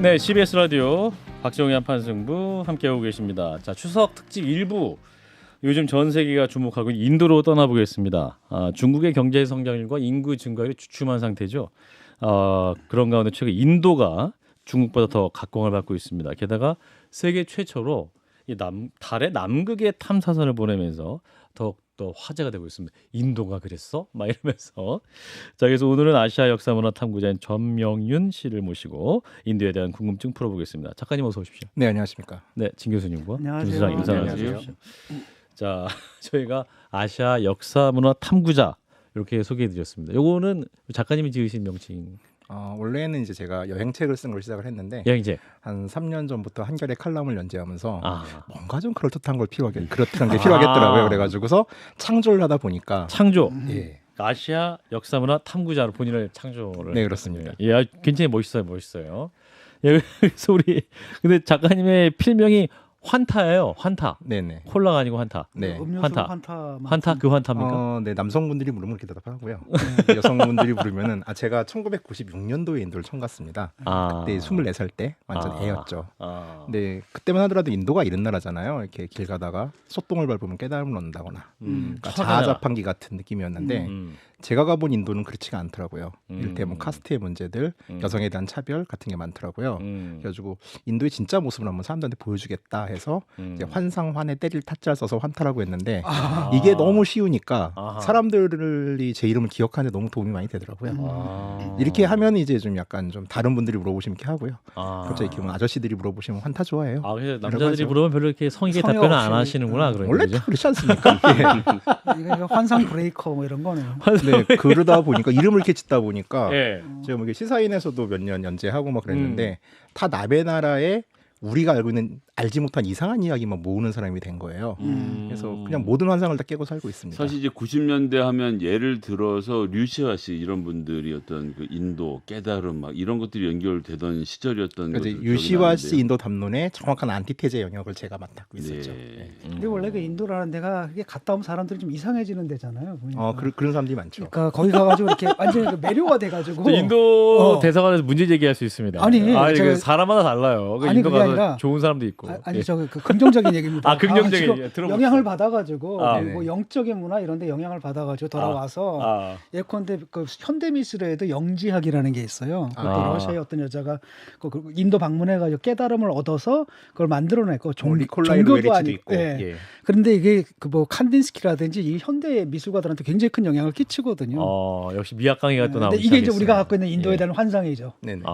네, CBS 라디오 박정희 한판승부 함께하고 계십니다. 자, 추석 특집 1부. 요즘 전 세계가 주목하고 있는 인도로 떠나보겠습니다. 중국의 경제 성장률과 인구 증가율이 주춤한 상태죠. 그런 가운데 최근 인도가 중국보다 더 각광을 받고 있습니다. 게다가 세계 최초로 달의 남극에 탐사선을 보내면서 더욱더 화제가 되고 있습니다. 인도가 그랬어? 막 이러면서. 자, 그래서 오늘은 아시아 역사문화 탐구자인 전명윤 씨를 모시고 인도에 대한 궁금증 풀어보겠습니다. 작가님 어서 오십시오. 네, 안녕하십니까. 네, 진 교수님과 안녕하세요. 김수장 인사 네, 나누십시오. 자, 저희가 아시아 역사문화 탐구자 이렇게 소개해드렸습니다. 요거는 작가님이 지으신 명칭. 원래는 이제 제가 여행책을 쓴 걸 시작을 했는데 여행제. 한 3년 전부터 한겨레 칼럼을 연재하면서 아, 뭔가 좀 그럴듯한 게 필요하겠더라고요. 그래가지고서 창조를 하다 보니까 창조. 예, 아시아 역사문화 탐구자로 본인을 창조를. 네, 그렇습니다. 예, 굉장히 멋있어요. 예, 그래서 근데 작가님의 필명이 환타예요. 환타. 네네. 콜라가 아니고 환타. 네. 음료수 환타. 환타 그 환타입니까? 네, 남성분들이 부르면 그렇게 대답하고요. 여성분들이 부르면은 제가 1996년도에 인도를 처음 갔습니다. 그때 24살 때 완전 애였죠. 근데 그때만 하더라도 인도가 이런 나라잖아요. 이렇게 길 가다가 소똥을 밟으면 깨달음을 얻는다거나 그러니까 자아자판기 같은 느낌이었는데 제가 가본 인도는 그렇지가 않더라고요. 이를테면 카스트의 문제들, 여성에 대한 차별 같은 게 많더라고요. 그래가지고 인도의 진짜 모습을 한번 사람들한테 보여주겠다 해서 이제 환상환에 때릴 타짜를 써서 환타라고 했는데 이게 너무 쉬우니까 사람들이 제 이름을 기억하는데 너무 도움이 많이 되더라고요. 이렇게 하면 이제 좀 약간 좀 다른 분들이 물어보시면 이렇게 하고요. 갑자기 이렇게 아저씨들이 물어보시면 환타 좋아해요. 그래서 남자들이 물어보면 별로 이렇게 성의게 답변을 안 하시는구나. 원래 다 그렇지 않습니까? 이거 환상 브레이커 뭐 이런 거네요. 네, 그러다 보니까 이름을 이렇게 짓다 보니까 예. 제가 뭐 이게 시사인에서도 몇 년 연재하고 막 그랬는데 다 남의 나라에 우리가 알고 있는 알지 못한 이상한 이야기만 모으는 사람이 된 거예요. 그래서 그냥 모든 환상을 다 깨고 살고 있습니다. 사실 이제 90년대 하면 예를 들어서 류시아 씨 이런 분들이 어떤 그 인도 깨달음 막 이런 것들이 연결되던 시절이었던 그러니까 것으로 유시화 기억이 씨 나는데요. 인도 담론의 정확한 안티테제 영역을 제가 맡고 있었죠. 네. 네. 근데 원래 그 인도라는 데가 그게 갔다 오면 사람들이 좀 이상해지는 데잖아요. 보니까. 그런 사람들이 많죠. 그러니까 거기 가가지고 이렇게 완전히 그 매료가 돼가지고 인도 대사관에서 문제 제기할 수 있습니다. 아니, 사람마다 달라요. 아니, 인도 그게 가서 아니라 좋은 사람도 있고. 아니 저 그 긍정적인 얘기입니다. 긍정적인 지금 얘기 들어보세요. 영향을 받아가지고 네네. 뭐 영적인 문화 이런데 영향을 받아가지고 돌아와서 예컨대 그 현대 미술에도 영지학이라는 게 있어요. 그것도 러시아의 어떤 여자가 그 인도 방문해가지고 깨달음을 얻어서 그걸 만들어냈고 니콜라이 종교도 루베리치도 아니고. 있고. 예. 예. 그런데 이게 그 뭐 칸딘스키라든지 이 현대 미술가들한테 굉장히 큰 영향을 끼치거든요. 역시 미학 강의가 또 나오기 근데 이게 이제 시작했어요. 우리가 갖고 있는 인도에 예. 대한 환상이죠. 네네.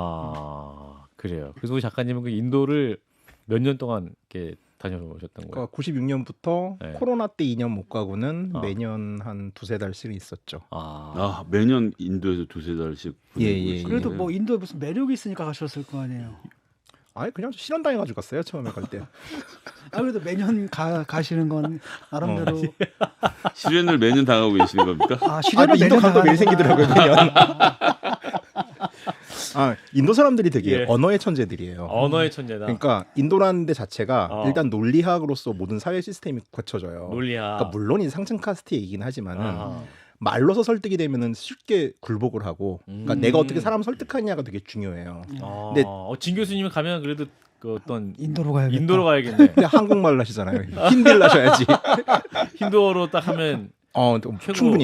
그래요. 그래서 우리 작가님은 그 인도를 몇 년 동안 이렇게 다녀오셨던 거예요? 96년부터 네. 코로나 때 2년 못 가고는 매년 한 두세 달씩 있었죠. 매년 인도에서 두세 달씩 예. 그래도 뭐 인도에 무슨 매력이 있으니까 가셨을 거 아니에요. 그냥 실현당해가지고 갔어요 처음에 갈 때. 그래도 매년 가시는 건 나름대로 실현을 매년 당하고 계시는 겁니까? 실현을 인도 매년 가도 매일 당하는구나. 생기더라고요 매년. 인도 사람들이 되게 예. 언어의 천재들이에요. 언어의 천재다. 그러니까 인도라는 데 자체가 일단 논리학으로서 모든 사회 시스템이 거쳐져요. 논리학. 그러니까 물론 이 상층 카스트 얘기긴 하지만은 말로서 설득이 되면은 쉽게 굴복을 하고, 그러니까 내가 어떻게 사람 설득하냐가 되게 중요해요. 근데 진 교수님이 가면 그래도 그 어떤 인도로 가야겠다. 인도로 가야겠네. 근데 한국말을 하시잖아요. 힌디를 하셔야지. 힌두어로 딱 하면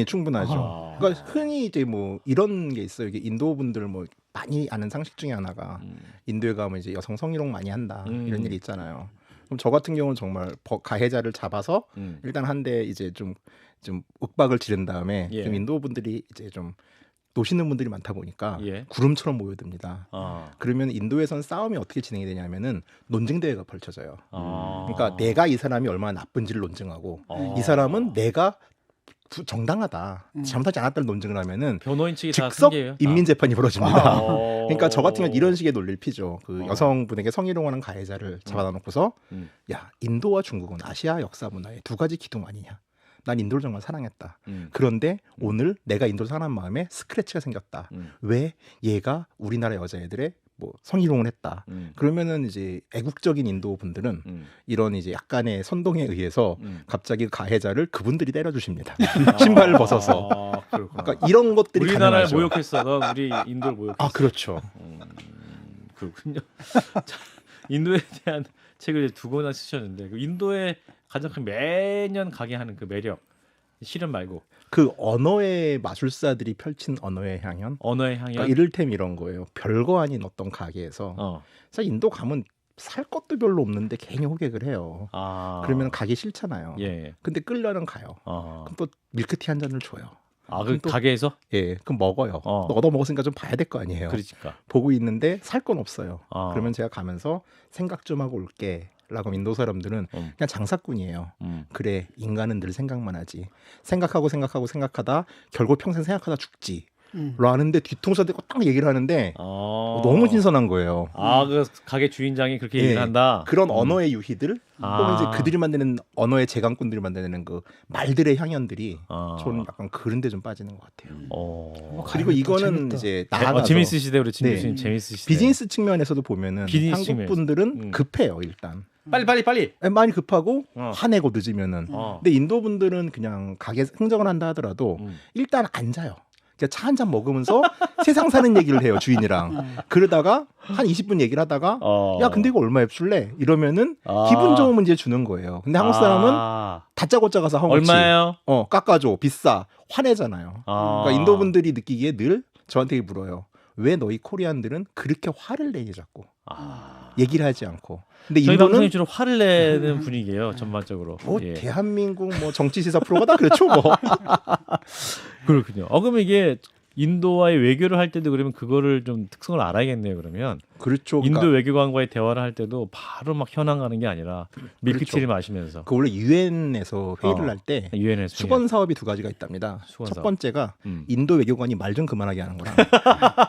충분하죠. 그러니까 흔히 이제 뭐 이런 게 있어요. 이게 인도 분들 뭐 많이 아는 상식 중에 하나가 인도에 가면 이제 여성 성희롱 많이 한다 이런 일이 있잖아요. 그럼 저 같은 경우는 정말 가해자를 잡아서 일단 한 대 이제 좀 윽박을 지른 다음에 좀 인도 분들이 이제 좀 노시는 분들이 많다 보니까 구름처럼 모여듭니다. 그러면 인도에선 싸움이 어떻게 진행이 되냐면은 논증 대회가 펼쳐져요. 그러니까 내가 이 사람이 얼마나 나쁜지를 논증하고 이 사람은 내가 정당하다, 잘못하지 않았다는 논증을 하면은 변호인 측이 다 즉석 승계예요? 인민 재판이 벌어집니다. 그러니까 저 같은 경우 이런 식의 논리를 피죠. 그 여성분에게 성희롱하는 가해자를 잡아다 놓고서 야, 인도와 중국은 아시아 역사 문화의 두 가지 기둥 아니냐. 난 인도를 정말 사랑했다. 그런데 오늘 내가 인도를 사랑한 마음에 스크래치가 생겼다. 왜 얘가 우리나라 여자애들의 뭐 성희롱을 했다. 그러면은 이제 애국적인 인도 분들은 이런 이제 약간의 선동에 의해서 갑자기 가해자를 그분들이 때려주십니다. 신발을 벗어서. 그러니까 이런 것들이 우리나라를 가능하죠. 모욕했어. 너 우리 인도를 모욕했어. 그렇죠. 그렇군요. 자, 인도에 대한 책을 이제 2권이나 쓰셨는데 그 인도의 가장 큰 매년 가게 하는 그 매력 실현 말고 그 언어의 마술사들이 펼친 언어의 향연, 언어의 향연, 그러니까 이를테면 이런 거예요. 별거 아닌 어떤 가게에서 사실 인도 가면 살 것도 별로 없는데 괜히 호객을 해요. 그러면 가기 싫잖아요. 예. 근데 끌려는 가요. 그럼 또 밀크티 한 잔을 줘요. 그 가게에서? 예, 그럼 먹어요. 또 얻어 먹었으니까 좀 봐야 될 거 아니에요. 그러니까. 보고 있는데 살 건 없어요. 그러면 제가 가면서 생각 좀 하고 올게. 라고 인도 사람들은 그냥 장사꾼이에요. 그래, 인간은 늘 생각만 하지. 생각하다 결국 평생 생각하다 죽지. 로 하는데 뒤통수 대고 딱 얘기를 하는데 너무 신선한 거예요. 그 가게 주인장이 그렇게 얘기를 한다. 그런 언어의 유희들 혹은 이제 그들이 만드는 언어의 재간꾼들이 만드는 그 말들의 향연들이 저는 약간 그런데 좀 빠지는 것 같아요. 그리고 이거는 재밌다. 이제 나아가서 재밌으시대 우리 진 교수님 재밌으시대. 비즈니스 측면에서도 보면은 한국 분들은 급해요 일단. 빨리. 많이 급하고 화내고 늦으면은. 근데 인도 분들은 그냥 가게 흥정을 한다 하더라도 일단 앉아요. 차 한 잔 먹으면서 세상 사는 얘기를 해요 주인이랑. 그러다가 한 20분 얘기를 하다가 야 근데 이거 얼마에 줄래? 이러면은 기분 좋으면 이제 주는 거예요. 근데 한국 사람은 다짜고짜 가서 헝치 얼마예요? 깎아줘 비싸 화내잖아요. 그러니까 인도 분들이 느끼기에 늘 저한테 물어요. 왜 너희 코리안들은 그렇게 화를 내니 자꾸 얘기를 하지 않고. 근데 저희 인도는 방송이 주로 화를 내는 분위기예요 전반적으로. 대한민국 정치 시사 프로가 다 그렇죠 뭐. 그렇군요. 그러면 이게 인도와의 외교를 할 때도 그러면 그거를 좀 특성을 알아야겠네요. 그러면 그렇죠. 인도 그러니까, 외교관과의 대화를 할 때도 바로 막 현황 가는 게 아니라 밀크티를 마시면서. 그 원래 유엔에서 회의를 할 때 수건 사업이 2가지가 있답니다. 첫 번째가 인도 외교관이 말 좀 그만하게 하는 거랑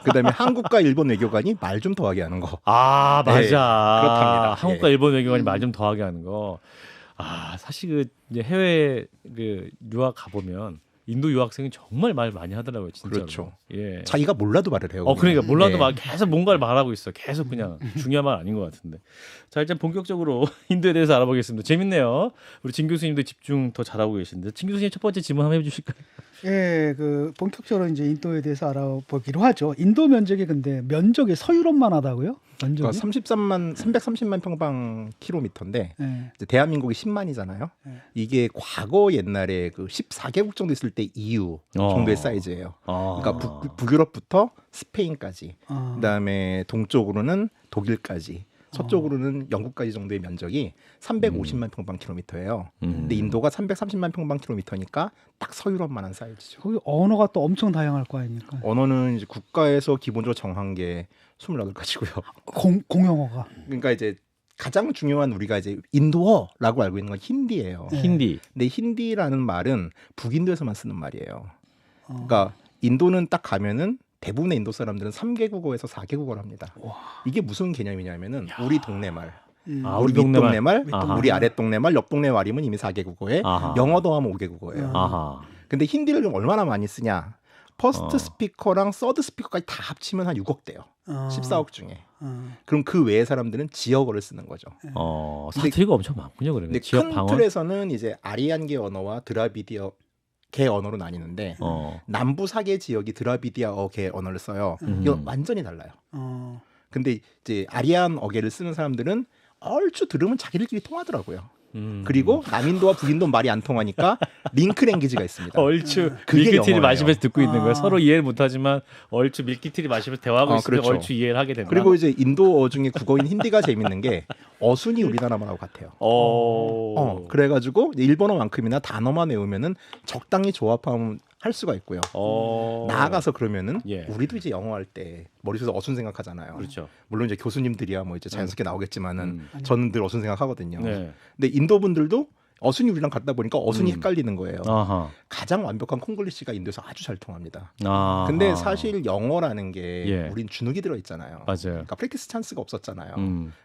그다음에 한국과 일본 외교관이 말 좀 더하게 하는 거. 맞아. 그렇답니다. 한국과 일본 외교관이 말 좀 더하게 하는 거. 사실 그 이제 해외 그 유학 가 보면. 인도 유학생이 정말 말 많이 하더라고요, 진짜로. 그렇죠. 예. 자기가 몰라도 말을 해요. 그러니까 몰라도 막 계속 뭔가를 말하고 있어. 계속 그냥 중요한 말 아닌 것 같은데. 자, 일단 본격적으로 인도에 대해서 알아보겠습니다. 재밌네요. 우리 진 교수님도 집중 더 잘하고 계신데, 진 교수님 첫 번째 질문 한번 해주실까요? 예, 그 본격적으로 이제 인도에 대해서 알아보기로 하죠. 인도 면적이 근데 면적이 서유럽만 하다고요? 면적이? 그러니까 330만 평방 킬로미터인데 이제 대한민국이 10만이잖아요. 이게 과거 옛날에 그 14개국 정도 있을 때 EU 정도의 사이즈예요. 그러니까 북유럽부터 스페인까지, 그다음에 동쪽으로는 독일까지, 서쪽으로는 영국까지 정도의 면적이 350만 평방킬로미터예요. 근데 인도가 330만 평방킬로미터니까 딱 서유럽만한 사이즈죠. 거기 언어가 또 엄청 다양할 거 아닙니까? 언어는 이제 국가에서 기본적으로 정한 게 28가지고요. 공용어가. 그러니까 이제 가장 중요한 우리가 이제 인도어라고 알고 있는 건 힌디예요. 힌디. 근데 힌디라는 말은 북인도에서만 쓰는 말이에요. 그러니까 인도는 딱 가면은 대부분의 인도 사람들은 3개국어에서 4개국어를 합니다. 이게 무슨 개념이냐면은 우리 동네 말, 우리 윗동네 말, 우리 아랫동네 말, 옆동네 말이면 이미 4개국어에 영어도 하면 5개국어예요. 근데 힌디를 좀 얼마나 많이 쓰냐? 퍼스트 스피커랑 서드 스피커까지 다 합치면 한 6억 대요. 14억 중에. 그럼 그 외의 사람들은 지역어를 쓰는 거죠. 사투리가 엄청 많군요. 그러면 근데 지역 큰 방언. 틀에서는 이제 아리안계 언어와 드라비디어 계 언어로 나뉘는데 남부 사계 지역이 드라비디아 계 언어를 써요. 이건 완전히 달라요. 근데 이제 아리안 어계를 쓰는 사람들은 얼추 들으면 자기들끼리 통하더라고요. 그리고 남인도와 북인도 말이 안 통하니까 링크 랭귀지가 있습니다. 얼추 밀크티를 마시면서 듣고 있는 거예요. 서로 이해를 못하지면 얼추 밀크티를 마시면서 대화하고 있으면 그렇죠. 얼추 이해를 하게 된다. 그리고 이제 인도어 중에 국어인 힌디가 재밌는 게 어순이 우리나라 말하고 같아요. 그래가지고 일본어만큼이나 단어만 외우면은 적당히 조합하면 할 수가 있고요. 나아가서 그러면은 우리도 이제 영어 할 때 머릿속에서 어순 생각하잖아요. 그렇죠. 물론 이제 교수님들이야 뭐 이제 자연스럽게 나오겠지만은 저는 늘 어순 생각하거든요. 네. 근데 인도 분들도 어순이 우리랑 같다 보니까 어순이 헷갈리는 거예요. 아하. 가장 완벽한 콩글리시가 인도에서 아주 잘 통합니다. 아하. 근데 사실 영어라는 게 예. 우린 주눅이 들어 있잖아요. 맞아요. 그러니까 프랙티스 찬스가 없었잖아요.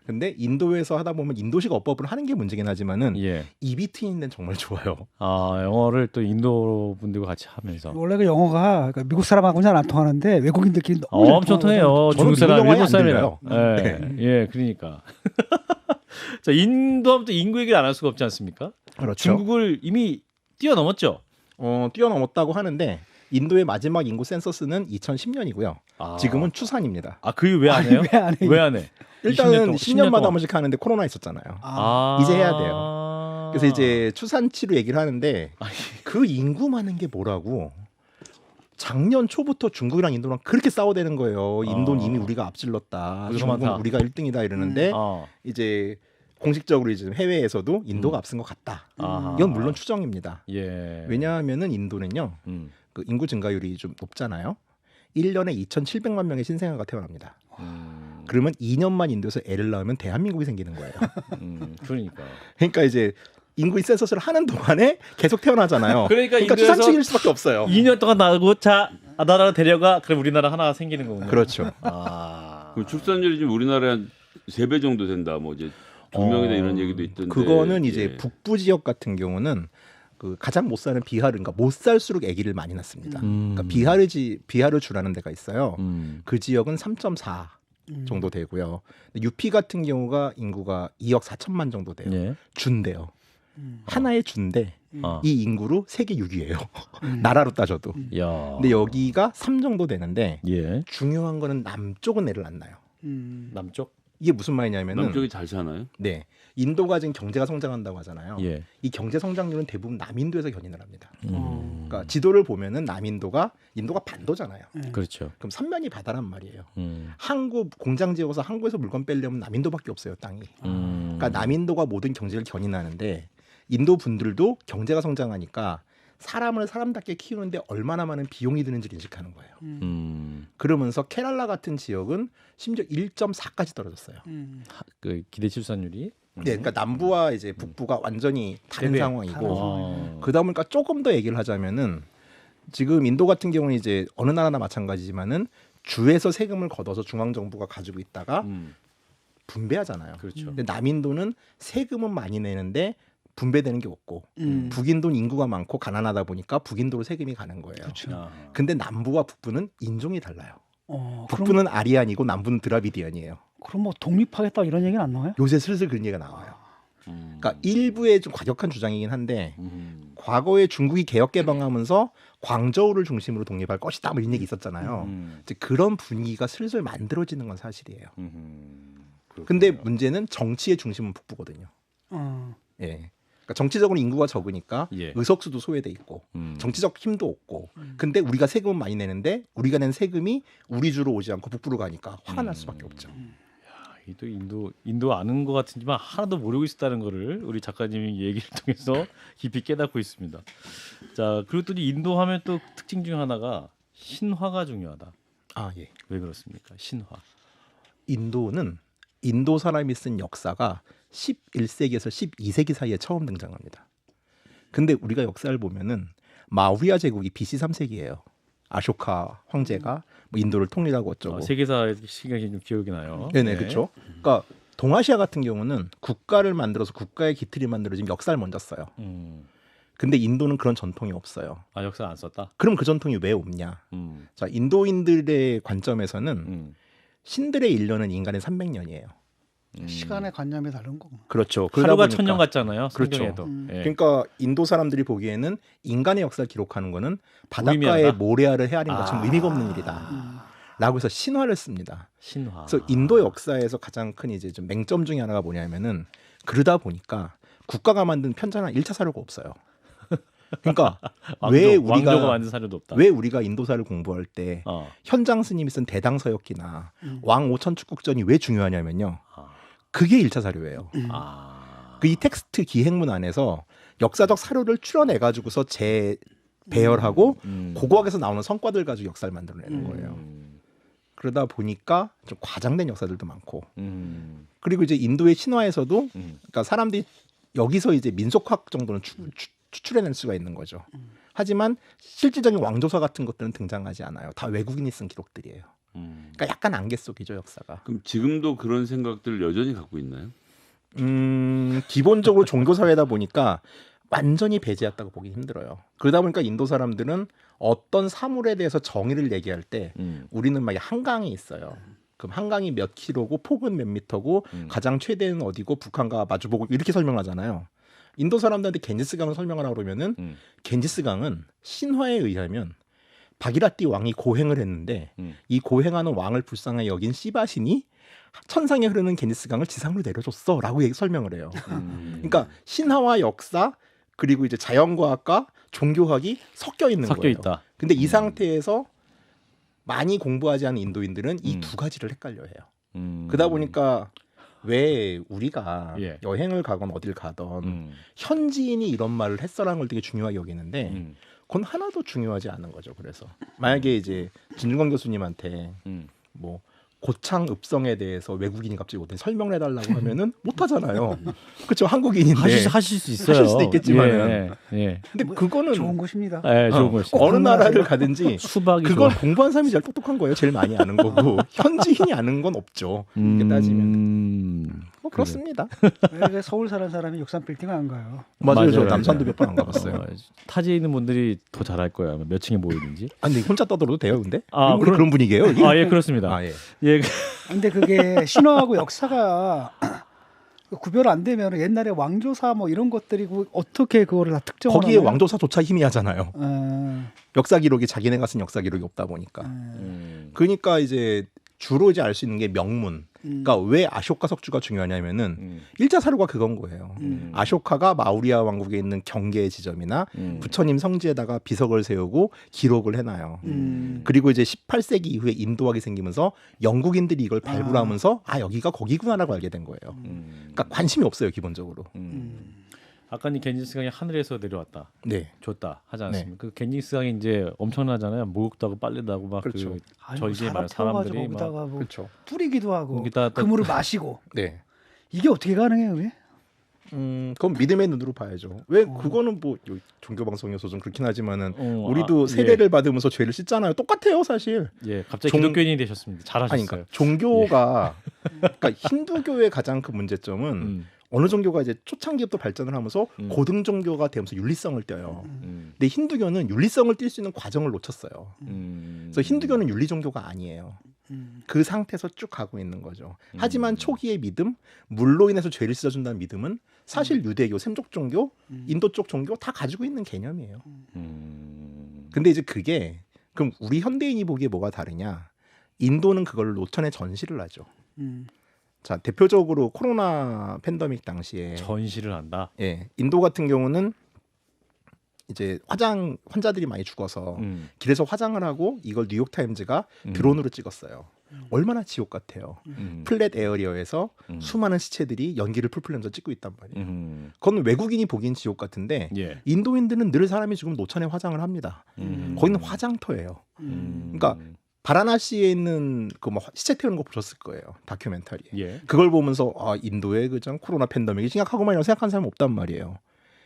근데 인도에서 하다 보면 인도식 어법을 하는 게 문제긴 하지만은 예. 입이 트이는 데는 정말 좋아요. 아, 영어를 또 인도 분들과 같이 하면서. 원래 그 영어가 그러니까 미국 사람하고는 잘 안 통하는데 외국인들끼리 너무 잘 엄청 통해요. 저는 중국 사람, 미국 영화에 일본 안 사람이랑. 들려요. 예, 그러니까. 자, 인도 하면 또 인구 얘기를 안 할 수가 없지 않습니까? 그렇죠. 중국을 이미 뛰어넘었죠. 뛰어넘었다고 하는데 인도의 마지막 인구 센서스는 2010년이고요. 지금은 추산입니다. 그 왜 안 해요? 왜 안 해? 일단은 10년마다 한 번씩 하는데 코로나 있었잖아요. 이제 해야 돼요. 그래서 이제 추산치로 얘기를 하는데 그 인구 많은 게 뭐라고? 작년 초부터 중국이랑 인도랑 그렇게 싸워대는 거예요. 인도는 이미 우리가 앞질렀다. 중국은 우리가 1등이다 이러는데 이제 공식적으로 이제 해외에서도 인도가 앞선 것 같다. 이건 물론 추정입니다. 예. 왜냐하면은 인도는요. 그 인구 증가율이 좀 높잖아요. 1년에 2,700만 명의 신생아가 태어납니다. 그러면 2년만 인도에서 애를 낳으면 대한민국이 생기는 거예요. 그러니까 이제 인구 센서스를 하는 동안에 계속 태어나잖아요. 그러니까 추산치일 수밖에 없어요. 2년 동안 나고 나라를 데려가 그럼 우리나라 하나 생기는 거군요. 그렇죠. 그럼 출산율이 지금 우리나라의 한 3배 정도 된다. 뭐 이제 2명이다 이런 얘기도 있던데. 그거는 이제 북부 지역 같은 경우는 그 가장 못 사는 비하르, 그러니까 못 살수록 아기를 많이 낳습니다. 그러니까 비하르 주라는 데가 있어요. 그 지역은 3.4 정도 되고요. 유피 같은 경우가 인구가 2억 4천만 정도 돼요. 예. 준대요. 하나의 준데 이 인구로 세계 6위예요. 나라로 따져도. 근데 여기가 3 정도 되는데 중요한 거는 남쪽은 애를 안 낳아요. 남쪽? 이게 무슨 말이냐면은 남쪽이 잘 사나요? 네. 인도가 지금 경제가 성장한다고 하잖아요. 이 경제 성장률은 대부분 남인도에서 견인을 합니다. 그러니까 지도를 보면은 인도가 반도잖아요. 그렇죠. 그럼 삼면이 바다란 말이에요. 항구 공장 지어서 항구에서 물건 빼려면 남인도밖에 없어요, 땅이. 그러니까 남인도가 모든 경제를 견인하는데 인도 분들도 경제가 성장하니까 사람을 사람답게 키우는데 얼마나 많은 비용이 드는지를 인식하는 거예요. 그러면서 케랄라 같은 지역은 심지어 1.4까지 떨어졌어요. 그 기대 출산율이? 네, 그러니까 남부와 이제 북부가 완전히 다른 상황이고 그러다 보니까 조금 더 얘기를 하자면은 지금 인도 같은 경우는 이제 어느 나라나 마찬가지지만은 주에서 세금을 걷어서 중앙 정부가 가지고 있다가 분배하잖아요. 그렇죠. 근데 남인도는 세금은 많이 내는데 분배되는 게 없고 북인도는 인구가 많고 가난하다 보니까 북인도로 세금이 가는 거예요. 그렇죠. 근데 남부와 북부는 인종이 달라요. 북부는 아리안이고 남부는 드라비디언이에요. 그럼 뭐 독립하겠다 이런 얘기는 안 나와요? 요새 슬슬 그런 얘기가 나와요. 그러니까 일부의 좀 과격한 주장이긴 한데 과거에 중국이 개혁 개방하면서 광저우를 중심으로 독립할 것이다 뭐 이런 얘기 있었잖아요. 이제 그런 분위기가 슬슬 만들어지는 건 사실이에요. 근데 문제는 정치의 중심은 북부거든요. 예. 그러니까 정치적으로 인구가 적으니까 의석수도 소외돼 있고 정치적 힘도 없고 근데 우리가 세금은 많이 내는데 우리가 낸 세금이 우리 주로 오지 않고 북부로 가니까 화가 날 수밖에 없죠. 또 인도 아는 것 같은지만 하나도 모르고 있었다는 거를 우리 작가님이 얘기를 통해서 깊이 깨닫고 있습니다. 자, 그리고 또 인도 하면 또 특징 중 하나가 신화가 중요하다. 예. 왜 그렇습니까? 신화. 인도는 인도 사람이 쓴 역사가 11세기에서 12세기 사이에 처음 등장합니다. 근데 우리가 역사를 보면은 마우리아 제국이 BC 3세기예요. 아쇼카 황제가 뭐 인도를 통일하고 어쩌고. 세계사 시간이 좀 기억이 나요. 네네, 그렇죠. 그러니까 동아시아 같은 경우는 국가를 만들어서 국가의 기틀이 만들어지면 역사를 먼저 써요. 근데 인도는 그런 전통이 없어요. 역사 안 썼다? 그럼 그 전통이 왜 없냐? 자, 인도인들의 관점에서는 신들의 1년은 인간의 300년이에요. 시간의 관념이 다른 거구나. 그렇죠. 하루가 1000년 같잖아요. 그렇죠. 예. 그러니까 인도 사람들이 보기에는 인간의 역사를 기록하는 거는 바닷가에 모래알을 헤아린 것처럼 의미가 없는 일이다. 라고 해서 신화를 씁니다. 신화. 그래서 인도 역사에서 가장 큰 이제 좀 맹점 중에 하나가 뭐냐면은 그러다 보니까 국가가 만든 편찬한 1차 사료가 없어요. 그러니까 왕조가 만든 사료도 없다. 왜 우리가 인도사를 공부할 때 현장 스님이 쓴 대당서역기나 왕 오천축국전이 왜 중요하냐면요. 그게 1차 사료예요. 그 이 텍스트 기행문 안에서 역사적 사료를 추려내 가지고서 재배열하고 고고학에서 나오는 성과들 가지고 역사를 만들어내는 거예요. 그러다 보니까 좀 과장된 역사들도 많고 그리고 이제 인도의 신화에서도 그러니까 사람들이 여기서 이제 민속학 정도는 추출해낼 수가 있는 거죠. 하지만 실질적인 왕조사 같은 것들은 등장하지 않아요. 다 외국인이 쓴 기록들이에요. 그러니까 약간 안개 속이죠, 역사가. 그럼 지금도 그런 생각들을 여전히 갖고 있나요? 기본적으로 종교 사회다 보니까 완전히 배제했다고 보기 힘들어요. 그러다 보니까 인도 사람들은 어떤 사물에 대해서 정의를 얘기할 때 우리는 막 한강이 있어요. 그럼 한강이 몇 킬로고 폭은 몇 미터고 가장 최대는 어디고 북한과 마주보고 이렇게 설명하잖아요. 인도 사람들한테 겐지스강을 설명하라고 그러면은 겐지스강은 신화에 의하면 바기라띠 왕이 고행을 했는데 이 고행하는 왕을 불쌍하게 여긴 시바신이 천상에 흐르는 겐지스강을 지상으로 내려줬어라고 설명을 해요. 그러니까 신화와 역사 그리고 이제 자연과학과 종교학이 섞여 있는 섞여 거예요. 있다. 근데 이 상태에서 많이 공부하지 않은 인도인들은 이 두 가지를 헷갈려해요. 그러다 보니까 왜 우리가 예. 여행을 가건 어딜 가던 현지인이 이런 말을 했어라는 걸 되게 중요하게 여기는데 그건 하나도 중요하지 않은 거죠. 그래서 만약에 이제 진중권 교수님한테 뭐 고창 읍성에 대해서 외국인이 갑자기 어떤 설명을 해달라고 하면은 못 하잖아요. 그렇죠. 한국인인데 하실 수 있어요. 하실 수도 있겠지만은. 예. 근데 그거는 좋은 곳입니다. 예, 좋은 거 있어요. 어느 나라를 가든지 수박이 그걸 좋아. 공부한 사람이 제일 똑똑한 거예요. 제일 많이 아는 거고 현지인이 아는 건 없죠. 이렇게 따지면 뭐 그렇습니다. 왜 서울 사는 사람이 63빌딩 안 가요? 맞아요. 저 남산도 몇 번 안 가봤어요. 타지에 있는 분들이 더 잘할 거예요. 몇 층에 모이는지. 아니 혼자 떠들어도 돼요, 근데? 아, 우리 그런 분위기예요. 여기? 아, 예, 그렇습니다. 아, 예. 예. 근데 그게 신화하고 역사가 구별 안 되면 옛날에 왕조사 뭐 이런 것들이고 어떻게 그거를 다 특정을 거기에 하나요? 왕조사조차 희미하잖아요. 역사 기록이 자기네가 쓴 역사 기록이 없다 보니까. 그러니까 이제 주로 이제 알 수 있는 게 명문. 그러니까 왜 아쇼카 석주가 중요하냐면은 일자 사료가 그건 거예요. 아쇼카가 마우리아 왕국에 있는 경계의 지점이나 부처님 성지에다가 비석을 세우고 기록을 해놔요. 그리고 이제 18세기 이후에 인도학이 생기면서 영국인들이 이걸 발굴하면서 아 여기가 거기구나라고 알게 된 거예요. 그러니까 관심이 없어요 기본적으로. 아까 이 겐지스강이 하늘에서 내려왔다. 네. 줬다 하지 않습니까? 그 겐지스강이 이제 엄청나잖아요. 목욕도 하고 빨래도 하고 막 그렇죠. 그 저희에 말하는 사람들이 막 거기다가 뭐 그렇죠. 뿌리기도 하고 거기다 또- 그물을 마시고 네. 이게 어떻게 가능해요? 왜? 그건 믿음의 눈으로 봐야죠. 왜 그거는 뭐 종교 방송이어서 좀 그렇긴 하지만은 우리도 아, 세례를 받으면서 죄를 씻잖아요. 똑같아요, 사실. 예, 갑자기 종- 기독교인이 되셨습니다. 잘하셨어요. 아니, 그러니까 종교가 그러니까 힌두교의 가장 큰 문제점은 어느 종교가 이제 초창기부터 발전을 하면서 고등 종교가 되면서 윤리성을 떼요. 근데 힌두교는 윤리성을 띌 수 있는 과정을 놓쳤어요. 그래서 힌두교는 윤리 종교가 아니에요. 그 상태에서 쭉 가고 있는 거죠. 하지만 초기의 믿음, 물로 인해서 죄를 씻어준다는 믿음은 사실 유대교, 샘족 종교, 인도 쪽 종교 다 가지고 있는 개념이에요. 근데 이제 그게 그럼 우리 현대인이 보기에 뭐가 다르냐? 인도는 그걸 노천에 전시를 하죠. 자, 대표적으로 코로나 팬데믹 당시에 전시를 한다. 예, 인도 같은 경우는 이제 환자들이 많이 죽어서 길에서 화장을 하고 이걸 뉴욕 타임즈가 드론으로 찍었어요. 얼마나 지옥 같아요. 플랫 에어리어에서 수많은 시체들이 연기를 풀풀 내면서 찍고 있단 말이에요. 그건 외국인이 보기엔 지옥 같은데 예. 인도인들은 늘 사람이 죽으면 노천에 화장을 합니다. 거기는 화장터예요. 그러니까 바라나시에 있는 그 뭐 시체 태우는 거 보셨을 거예요. 다큐멘터리. 예. 그걸 보면서 아 인도의 그장 코로나 팬데믹이 심각하고만이라고 생각하는 사람이 없단 말이에요.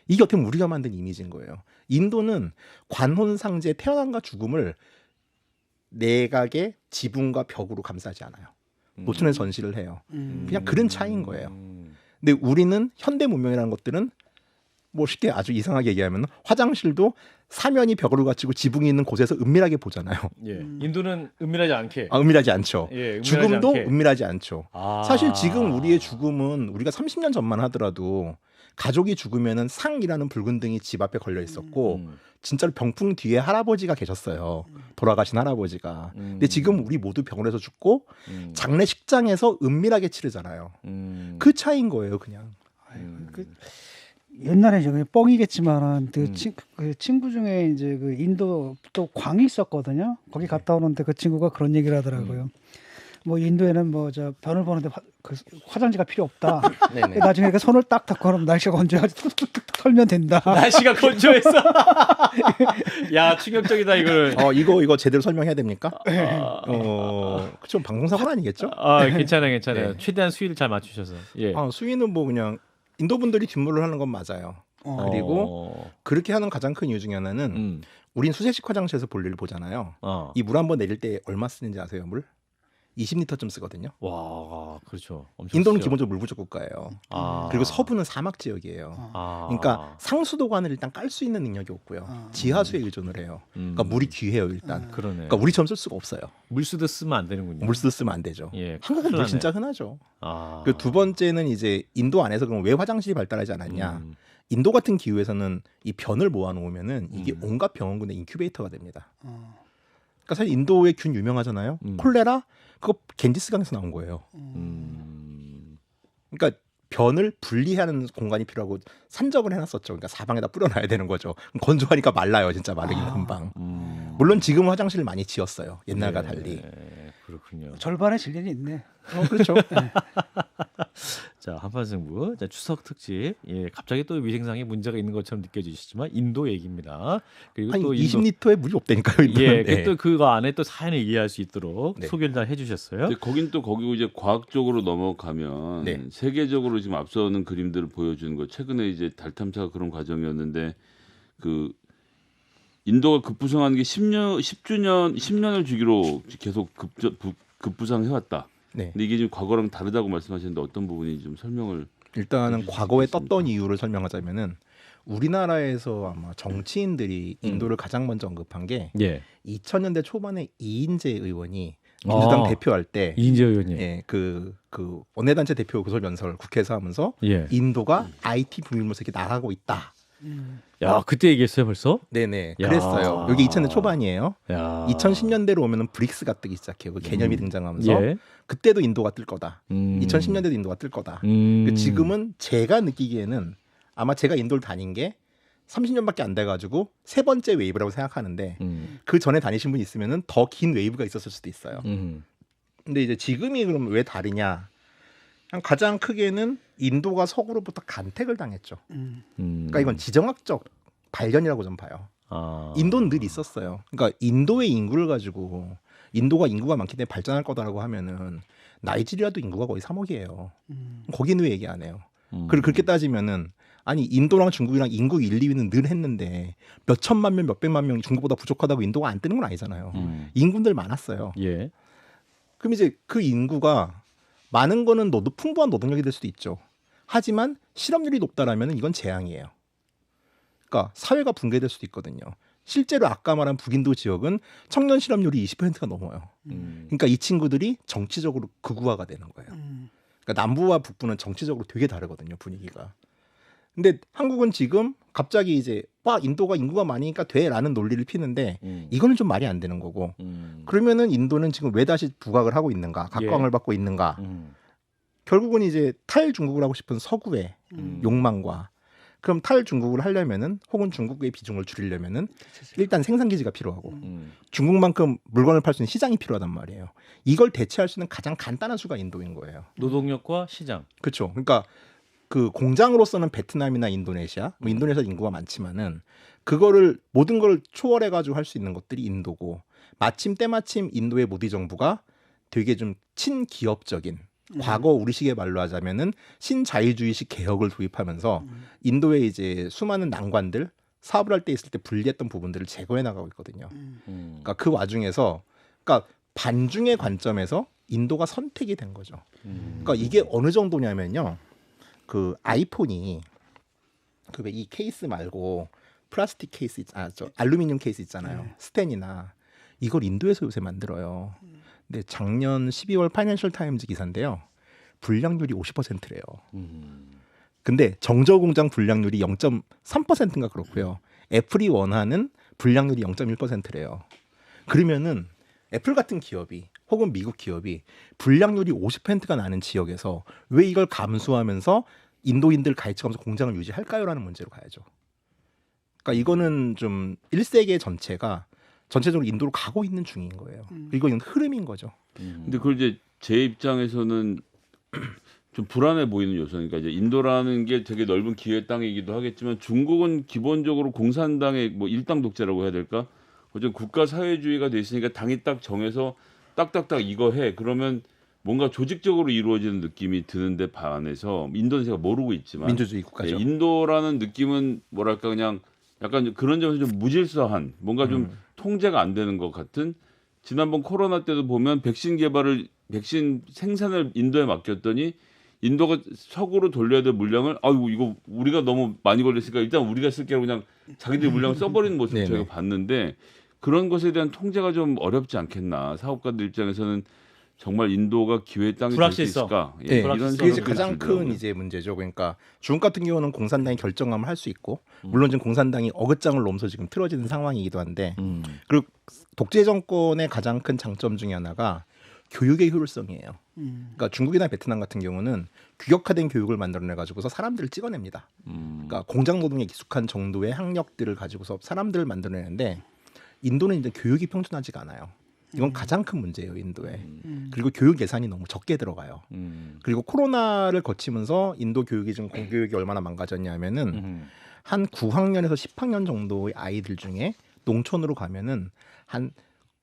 이게 어떻게 보면 우리가 만든 이미지인 거예요. 인도는 관혼상제 태어남과 죽음을 내각의 지붕과 벽으로 감싸지 않아요. 노천에 전시를 해요. 그냥 그런 차이인 거예요. 근데 우리는 현대 문명이라는 것들은 뭐 쉽게 아주 이상하게 얘기하면 화장실도 사면이 벽으로 갇히고 지붕이 있는 곳에서 은밀하게 보잖아요. 예. 인도는 은밀하지 않게. 아, 은밀하지 않죠. 예, 은밀하지 죽음도 않게. 은밀하지 않죠. 아. 사실 지금 우리의 죽음은 우리가 30년 전만 하더라도 가족이 죽으면은 상이라는 붉은 등이 집 앞에 걸려 있었고 진짜로 병풍 뒤에 할아버지가 계셨어요. 돌아가신 할아버지가. 근데 지금 우리 모두 병원에서 죽고 장례식장에서 은밀하게 치르잖아요. 그 차이인 거예요, 그냥. 옛날에 이제 뻥이겠지만 그 친구 중에 이제 그 인도 또 광이 있었거든요. 거기 갔다 오는데 그 친구가 그런 얘기를 하더라고요. 뭐 인도에는 뭐 저 변을 보는데 그 화장지가 필요 없다. 나중에 그 손을 딱 닦고 하면 날씨가 건조해가지고 툭툭툭 털면 된다. 날씨가 건조해서. 야 충격적이다 이걸. 이거 제대로 설명해야 됩니까? 그좀 방송사고 아니겠죠? 아 괜찮아요. 네. 최대한 수위를 잘 맞추셔서. 예. 수위는 뭐 그냥 인도 분들이 뒷물을 하는 건 맞아요. 그리고 그렇게 하는 가장 큰 이유 중에 하나는 우린 수세식 화장실에서 볼일을 보잖아요. 이 물 한 번 내릴 때 얼마 쓰는지 아세요? 물? 20리터쯤 쓰거든요. 와, 그렇죠. 엄청 인도는 쓰죠. 기본적으로 물 부족 국가예요. 그리고 서부는 사막 지역이에요. 그러니까 상수도관을 일단 깔 수 있는 능력이 없고요. 지하수에 의존을 해요. 그러니까 물이 귀해요 일단. 그러네. 그러니까 우리처럼 쓸 수가 없어요. 물수도 쓰면 안 되는군요. 물도 쓰면 안 되죠. 예, 한국은 물 큰일 진짜 나네. 흔하죠. 그 두 번째는 이제 인도 안에서 그럼 왜 화장실이 발달하지 않았냐? 인도 같은 기후에서는 이 변을 모아놓으면은 이게 온갖 병원군의 인큐베이터가 됩니다. 그러니까 사실 인도의 균 유명하잖아요. 콜레라 그거 겐지스강에서 나온 거예요. 그러니까 변을 분리하는 공간이 필요하고 산적을 해놨었죠. 그러니까 사방에다 뿌려놔야 되는 거죠. 건조하니까 말라요, 진짜 마르기는 금방. 물론 지금 화장실을 많이 지었어요. 옛날과 달리. 그렇군요. 절반의 진리는 있네. 그렇죠. 자, 한판승부. 자, 추석 특집. 예, 갑자기 또 위생상에 문제가 있는 것처럼 느껴지시지만 인도 얘기입니다. 그리고 한 또 20리터의 물이 없다니까요. 인도는. 예, 네. 또 그거 안에 또 사연을 이해할 수 있도록 네. 소개를 잘 해주셨어요. 근데 거긴 또 거기고 이제 과학적으로 넘어가면 네. 세계적으로 지금 앞서는 그림들을 보여주는 거. 최근에 이제 달 탐사가 그런 과정이었는데 그 인도가 급부상하는 게 10년을 주기로 계속 급부상해 왔다. 네. 근데 이게 지금 과거랑 다르다고 말씀하셨는데 어떤 부분이 좀 설명을 일단은 해주실 수 과거에 있겠습니까? 떴던 이유를 설명하자면은 우리나라에서 아마 정치인들이 인도를 가장 먼저 언급한 게 예, 2000년대 초반에 이인재 의원이 민주당 대표할 때 이인재 의원님. 예, 그 원내단체 대표 고설 연설 국회에서 하면서 예. 인도가 IT 붕괴물에서 이렇게 나가고 있다. 야, 그때 얘기했어요 벌써? 네네, 야. 그랬어요. 여기 2000년 초반이에요. 야. 2010년대로 오면은 브릭스가 뜨기 시작해요. 그 개념이 등장하면서 예. 그때도 인도가 뜰 거다. 2010년대도 인도가 뜰 거다. 근데 지금은 제가 느끼기에는 아마 제가 인도를 다닌 게 30년밖에 안 돼가지고 세 번째 웨이브라고 생각하는데 그 전에 다니신 분이 있으면은 더 긴 웨이브가 있었을 수도 있어요. 근데 이제 지금이 그럼 왜 다르냐? 가장 크게는 인도가 서구로부터 간택을 당했죠. 그러니까 이건 지정학적 발견이라고 좀 봐요. 아. 인도는 늘 있었어요. 그러니까 인도의 인구를 가지고 인구가 많기 때문에 발전할 거다라고 하면은 나이지리아도 인구가 거의 3억이에요. 거기는 왜 얘기 안 해요? 그리고 그렇게 따지면은 아니 인도랑 중국이랑 인구 1, 2위는 늘 했는데 몇 천만 명, 몇 백만 명 중국보다 부족하다고 인도가 안 뜨는 건 아니잖아요. 인구들 많았어요. 예. 그럼 이제 그 인구가 많은 거는 풍부한 노동력이 될 수도 있죠. 하지만 실업률이 높다라면 이건 재앙이에요. 그러니까 사회가 붕괴될 수도 있거든요. 실제로 아까 말한 북인도 지역은 청년 실업률이 20%가 넘어요. 그러니까 이 친구들이 정치적으로 극우화가 되는 거예요. 그러니까 남부와 북부는 정치적으로 되게 다르거든요, 분위기가. 근데 한국은 지금 갑자기 이제 인도가 인구가 많으니까 돼라는 논리를 피는데 이거는 좀 말이 안 되는 거고. 그러면은 인도는 지금 왜 다시 부각을 하고 있는가, 각광을 받고 있는가? 결국은 이제 탈중국을 하고 싶은 서구의 욕망과 그럼 탈중국을 하려면은 혹은 중국의 비중을 줄이려면은 일단 생산 기지가 필요하고 중국만큼 물건을 팔 수 있는 시장이 필요하단 말이에요. 이걸 대체할 수 있는 가장 간단한 수가 인도인 거예요. 노동력과 시장. 그렇죠. 그러니까 그 공장으로서는 베트남이나 인도네시아, 뭐 인도네시아 인구가 많지만은 그거를 모든 걸 초월해 가지고 할 수 있는 것들이 인도고 때마침 인도의 모디 정부가 되게 좀 친기업적인 과거 우리식의 말로 하자면은 신자유주의식 개혁을 도입하면서 인도의 이제 수많은 난관들 사업을 할 때 있을 때 불리했던 부분들을 제거해 나가고 있거든요. 그러니까 그 와중에서 그러니까 반중의 관점에서 인도가 선택이 된 거죠. 그러니까 이게 어느 정도냐면요. 그 아이폰이 그 왜 이 케이스 말고 플라스틱 케이스 저 알루미늄 케이스 있잖아요. 스텐이나 이걸 인도에서 요새 만들어요. 근데 작년 12월 파이낸셜 타임즈 기사인데요. 불량률이 50%래요. 근데 정저 공장 불량률이 0.3%인가 그렇고요. 애플이 원하는 불량률이 0.1%래요. 그러면은 애플 같은 기업이 혹은 미국 기업이 불량률이 50%가 나는 지역에서 왜 이걸 감수하면서 인도인들 가입하면서 공장을 유지할까요라는 문제로 가야죠. 그러니까 이거는 좀 1세계 전체가 전체적으로 인도로 가고 있는 중인 거예요. 이건 흐름인 거죠. 근데 그걸 이제 제 입장에서는 좀 불안해 보이는 요소니까 이제 인도라는 게 되게 넓은 기회 땅이기도 하겠지만 중국은 기본적으로 공산당의 뭐 일당 독재라고 해야 될까? 어쨌든 국가 사회주의가 돼 있으니까 당이 딱 정해서 딱딱딱 이거 해. 그러면 뭔가 조직적으로 이루어지는 느낌이 드는데 반해서 인도네시아가 모르고 있지만 민주주의 국가죠. 예, 인도라는 느낌은 뭐랄까 그냥 약간 그런 점에서 좀 무질서한 뭔가 좀 통제가 안 되는 것 같은 지난번 코로나 때도 보면 백신 생산을 인도에 맡겼더니 인도가 서구로 돌려야 될 물량을 아이고 이거 우리가 너무 많이 걸렸으니까 일단 우리가 쓸게요 그냥 자기들 물량을 써버리는 모습을 저희가 봤는데 그런 것에 대한 통제가 좀 어렵지 않겠나. 사업가들 입장에서는 정말 인도가 기회의 땅이 될 수 불확실성. 있을까? 예, 이런 그게 이제 생각이 가장 들더라고요. 큰 이제 문제죠. 그러니까 중국 같은 경우는 공산당이 결정함을 할 수 있고 물론 지금 공산당이 어긋장을 놓으면서 지금 틀어지는 상황이기도 한데 그리고 독재 정권의 가장 큰 장점 중에 하나가 교육의 효율성이에요. 그러니까 중국이나 베트남 같은 경우는 규격화된 교육을 만들어내 가지고서 사람들을 찍어냅니다. 그러니까 공장 노동에 익숙한 정도의 학력들을 가지고서 사람들을 만들어내는데 인도는 이제 교육이 평준하지가 않아요. 이건 가장 큰 문제예요, 인도에. 그리고 교육 예산이 너무 적게 들어가요. 그리고 코로나를 거치면서 인도 교육이 지금 공교육이 얼마나 망가졌냐면은 한 9학년에서 10학년 정도의 아이들 중에 농촌으로 가면은 한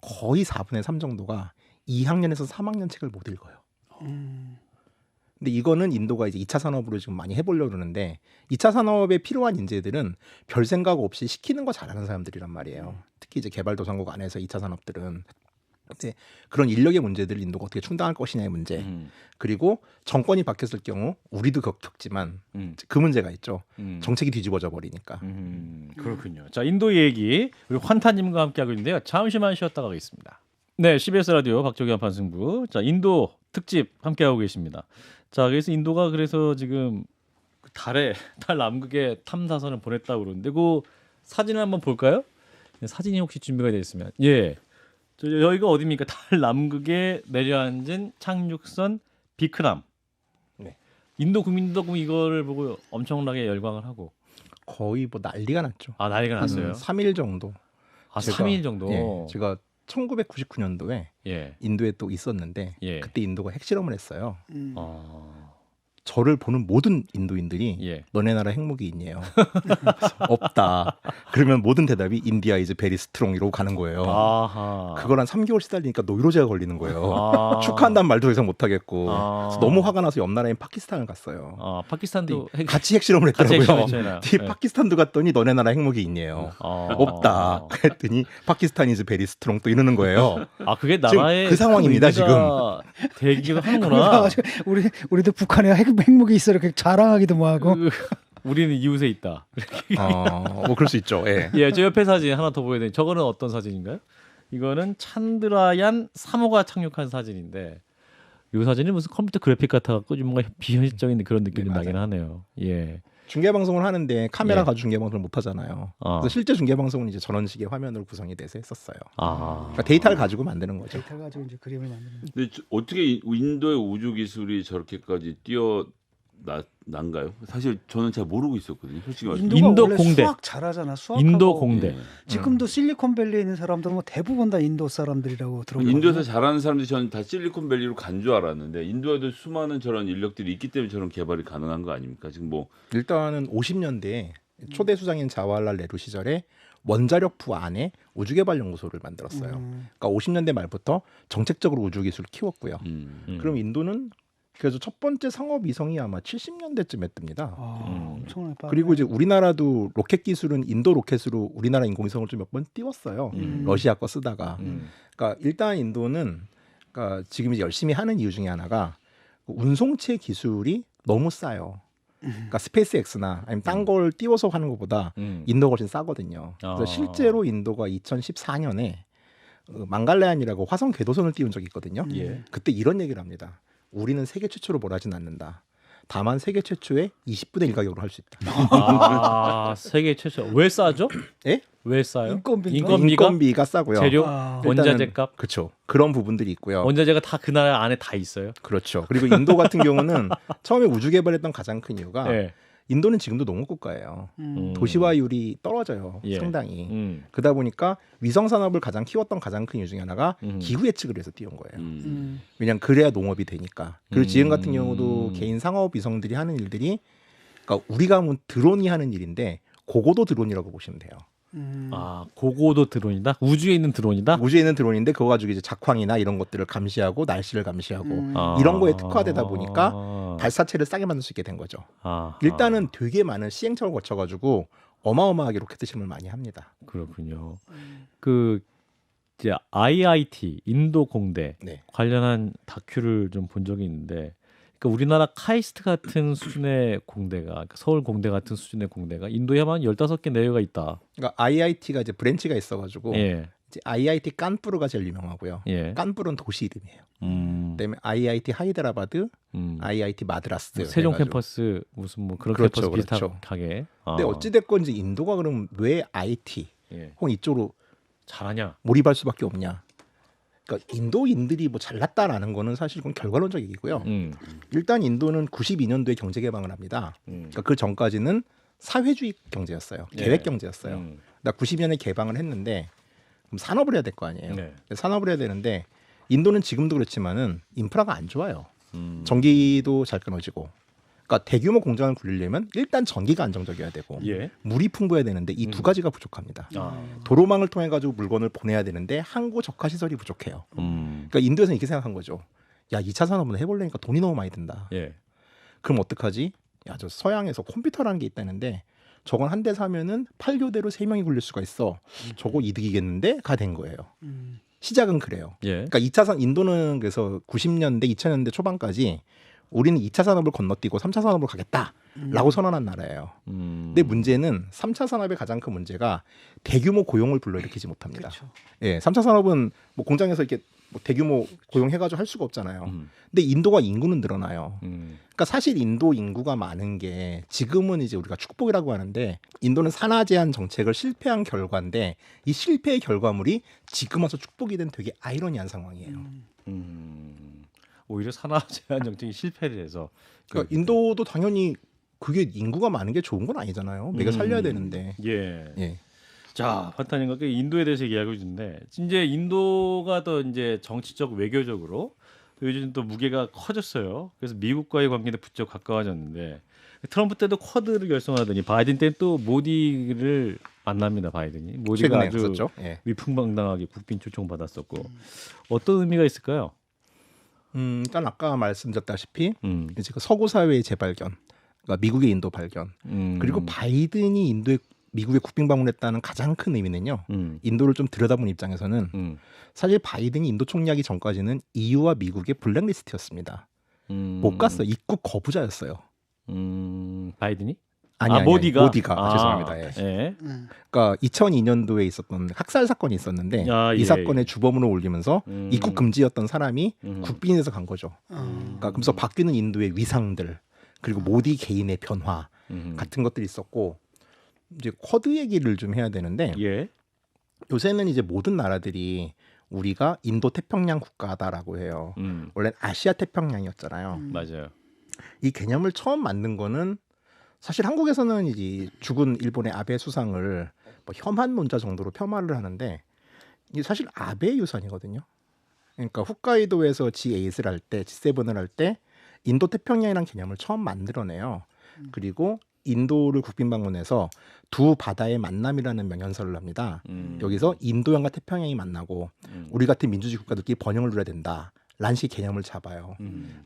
거의 4분의 3 정도가 2학년에서 3학년 책을 못 읽어요. 근데 이거는 인도가 이제 2차 산업으로 지금 많이 해보려고 그러는데 2차 산업에 필요한 인재들은 별 생각 없이 시키는 거 잘하는 사람들이란 말이에요. 특히 이제 개발도상국 안에서 2차 산업들은. 근데 그런 인력의 문제들을 인도가 어떻게 충당할 것이냐의 문제. 그리고 정권이 바뀌었을 경우 우리도 겪지만 그 문제가 있죠. 정책이 뒤집어져 버리니까. 그렇군요. 자, 인도 얘기 우리 환타님과 함께하고 있는데요. 잠시만 쉬었다가 가겠습니다. 네, CBS 라디오 박정희 판승부. 자, 인도 특집 함께하고 계십니다. 자, 그래서 인도가 그래서 지금 달 남극에 탐사선을 보냈다고 그러는데 그 사진을 한번 볼까요? 사진이 혹시 준비가 되어 있으면. 예. 여기가 어디입니까? 달 남극에 내려앉은 착륙선 비크람. 네. 인도 국민도 이거를 보고 엄청나게 열광을 하고 거의 뭐 난리가 났죠. 아, 난리가 났어요. 3일 정도. 아, 3일 정도. 예, 제가 1999년도에 예. 인도에 또 있었는데 예. 그때 인도가 핵실험을 했어요. 아. 저를 보는 모든 인도인들이 예. 너네 나라 핵무기 있냐요. 없다. 그러면 모든 대답이 인디아 이즈 베리 스트롱 이러고 가는 거예요. 아하. 그걸 한 3개월 시달리니까 노이로제가 걸리는 거예요. 아. 축하한다는 말도 더 이상 못 하겠고. 아. 그래서 너무 화가 나서 옆 나라인 파키스탄을 갔어요. 아, 파키스탄도 같이 핵실험을 같이 했더라고요. 핵실험했잖아요. 뒤에 네. 파키스탄도 갔더니 너네 나라 핵무기 있냐요. 아. 없다. 그랬더니 파키스탄 이즈 베리 스트롱 또 이러는 거예요. 아, 그게 지금 나라의 그 상황입니다, 의미가 되기도 하는구나. 그래가지고 우리도 북한에 핵무기 있어 이렇게 자랑하기도 뭐하고. 우리는 이웃에 있다. 뭐 그럴 수 있죠. 예. 예, 저 옆에 사진 하나 더 보여야 되는데 저거는 어떤 사진인가요? 이거는 찬드라얀 3호가 착륙한 사진인데 이 사진이 무슨 컴퓨터 그래픽 같아갖고 좀 뭔가 비현실적인 그런 느낌이 네, 나긴 하네요. 예. 중계 방송을 하는데 카메라 예. 가지고 중계 방송을 못 하잖아요. 그래서 실제 중계 방송은 이제 저런 식의 화면으로 구성이 돼서 했었어요. 아. 그러니까 데이터를 가지고 만드는 거죠. 데이터 가지고 이제 그림을 만드는. 근데 어떻게 인도의 우주 기술이 저렇게까지 난가요? 사실 저는 잘 모르고 있었거든요. 솔직히 말해서. 인도가 인도 원래 공대. 수학 잘하잖아. 수학하고. 인도 공대. 예. 지금도 실리콘밸리에 있는 사람들은 뭐 대부분 다 인도 사람들이라고 들었거든요. 인도에서 잘하는 사람들이 저는 다 실리콘밸리로 간 줄 알았는데 인도에도 수많은 저런 인력들이 있기 때문에 저런 개발이 가능한 거 아닙니까? 지금 뭐 일단은 50년대에 초대 수장인 자와할랄 네루 시절에 원자력부 안에 우주개발연구소를 만들었어요. 그러니까 50년대 말부터 정책적으로 우주 기술을 키웠고요. 그럼 인도는 그래서 첫 번째 상업 위성이 아마 70년대쯤에 뜹니다. 엄청나게 빠르네. 그리고 이제 우리나라도 로켓 기술은 인도 로켓으로 우리나라 인공위성을 좀 몇 번 띄웠어요. 러시아 거 쓰다가. 그러니까 일단 인도는 그러니까 지금 이제 열심히 하는 이유 중에 하나가 운송체 기술이 너무 싸요. 그러니까 스페이스X나 아니면 딴 걸 띄워서 하는 것보다 인도가 훨씬 싸거든요. 그래서 실제로 인도가 2014년에 망갈레안이라고 화성 궤도선을 띄운 적이 있거든요. 예. 그때 이런 얘기를 합니다. 우리는 세계 최초로 뭘 하진 않는다. 다만 세계 최초의 20분의 1 가격으로 할 수 있다. 아, 세계 최초. 왜 싸죠? 예? 왜 싸요? 인건비가? 인건비가 싸고요. 재료, 아. 원자재 값. 그렇죠. 그런 부분들이 있고요. 원자재가 다 그 나라 안에 다 있어요. 그렇죠. 그리고 인도 같은 경우는 처음에 우주 개발했던 가장 큰 이유가 예. 인도는 지금도 농업국가예요. 도시화율이 떨어져요. 예. 상당히. 그러다 보니까 위성 산업을 가장 키웠던 가장 큰 이유 중에 하나가 기후 예측을 해서 띄운 거예요. 왜냐하면 그래야 농업이 되니까. 그리고 지금 같은 경우도 개인 상업 위성들이 하는 일들이 그러니까 우리가 뭐 드론이 하는 일인데 고고도 드론이라고 보시면 돼요. 아, 고고도 드론이다. 우주에 있는 드론이다. 우주에 있는 드론인데 그거 가지고 이제 작황이나 이런 것들을 감시하고 날씨를 감시하고 아. 이런 거에 특화되다 보니까 발사체를 싸게 만들 수 있게 된 거죠. 아. 일단은 되게 많은 시행착오를 거쳐가지고 어마어마하게 로켓 시험을 많이 합니다. 그렇군요. 그 이제 IIT 인도 공대 네. 관련한 다큐를 좀 본 적이 있는데, 그러니까 우리나라 카이스트 같은 수준의 공대가, 그러니까 서울 공대 같은 수준의 공대가 인도에만 15개 내외가 있다. 그러니까 IIT가 이제 브랜치가 있어가지고 예. 이제 IIT 깐푸르가 제일 유명하고요. 예. 깐푸르는 도시 이름이에요. 그다음에 IIT 하이드라바드, IIT 마드라스. 세종 해가지고. 캠퍼스 무슨 뭐 그런 그렇죠, 캠퍼스 그렇죠. 비슷하게. 근데 어찌 됐건 이제 인도가 그럼 왜 IT 예. 혹은 이쪽으로 잘하냐? 몰입할 수밖에 없냐? 그러니까 인도인들이 뭐 잘났다라는 거는 사실 그건 결과론적 얘기고요. 일단 인도는 92년도에 경제 개방을 합니다. 그러니까 그 전까지는 사회주의 경제였어요. 계획 경제였어요. 나 90년에 개방을 했는데 그럼 산업을 해야 될 거 아니에요. 네. 산업을 해야 되는데 인도는 지금도 그렇지만은 인프라가 안 좋아요. 전기도 잘 끊어지고. 그러니까 대규모 공장을 굴리려면 일단 전기가 안정적이어야 되고 예. 물이 풍부해야 되는데 이 두 가지가 부족합니다. 도로망을 통해 가지고 물건을 보내야 되는데 항구 적화 시설이 부족해요. 그러니까 인도에서는 이렇게 생각한 거죠. 야, 2차 산업은 해보려니까 돈이 너무 많이 든다. 예. 그럼 어떡하지? 야, 저 서양에서 컴퓨터라는 게 있다는데 저건 한 대 사면은 8교대로 3명이 굴릴 수가 있어. 저거 이득이겠는데? 가 된 거예요. 시작은 그래요. 예. 그러니까 2차 산 인도는 그래서 90년대, 2000년대 초반까지 우리는 2차 산업을 건너뛰고 3차 산업으로 가겠다라고 선언한 나라예요. 근데 문제는 3차 산업의 가장 큰 문제가 대규모 고용을 불러일으키지 못합니다. 그렇죠. 예, 3차 산업은 뭐 공장에서 이렇게 뭐 대규모 고용해가지고 할 수가 없잖아요. 근데 인도가 인구는 늘어나요. 그러니까 사실 인도 인구가 많은 게 지금은 이제 우리가 축복이라고 하는데 인도는 산하 제한 정책을 실패한 결과인데 이 실패의 결과물이 지금 와서 축복이 된 되게 아이러니한 상황이에요. 오히려 산하 제한 정책이 실패를 해서 그러니까 인도도 당연히 그게 인구가 많은 게 좋은 건 아니잖아요. 매겨 살려야 되는데. 예. 예. 자, 판타님과 인도에 대해서 얘기하고 있는데 이제 인도가 더 이제 정치적 외교적으로 요즘 또 무게가 커졌어요. 그래서 미국과의 관계도 부쩍 가까워졌는데 트럼프 때도 쿼드를 결성하더니 바이든 때는 또 모디를 만납니다. 바이든이 모디가 최근에 아주 했었죠. 예. 위풍당당하게 국빈 초청 받았었고 어떤 의미가 있을까요? 일단 아까 말씀드렸다시피 음. 이제 그 서구 사회의 재발견, 그러니까 미국의 인도 발견, 그리고 바이든이 미국에 국빈 방문했다는 가장 큰 의미는요. 인도를 좀 들여다본 입장에서는 사실 바이든이 인도 총리하기 전까지는 EU와 미국의 블랙리스트였습니다. 못 갔어요. 입국 거부자였어요. 바이든이? 아니, 모디가 죄송합니다. 예. 예. 그러니까 2002년도에 있었던 학살 사건이 있었는데 예. 이 사건의 주범으로 올리면서 입국 금지였던 사람이 국빈에서 간 거죠. 그러니까 그래서 바뀌는 인도의 위상들 그리고 모디 개인의 변화 같은 것들이 있었고 이제 쿼드 얘기를 좀 해야 되는데 예. 요새는 이제 모든 나라들이 우리가 인도 태평양 국가다라고 해요. 원래 아시아 태평양이었잖아요. 맞아요. 이 개념을 처음 만든 거는 사실 한국에서는 이제 죽은 일본의 아베 수상을 뭐 혐한 논자 정도로 폄하를 하는데 이게 사실 아베 유산이거든요. 그러니까 홋카이도에서 G8을 할 때, G7을 할 때 인도 태평양이라는 개념을 처음 만들어내요. 그리고 인도를 국빈 방문해서 두 바다의 만남이라는 명연설을 합니다. 여기서 인도양과 태평양이 만나고 우리 같은 민주주의 국가들끼리 번영을 누려야 된다. 란식 개념을 잡아요.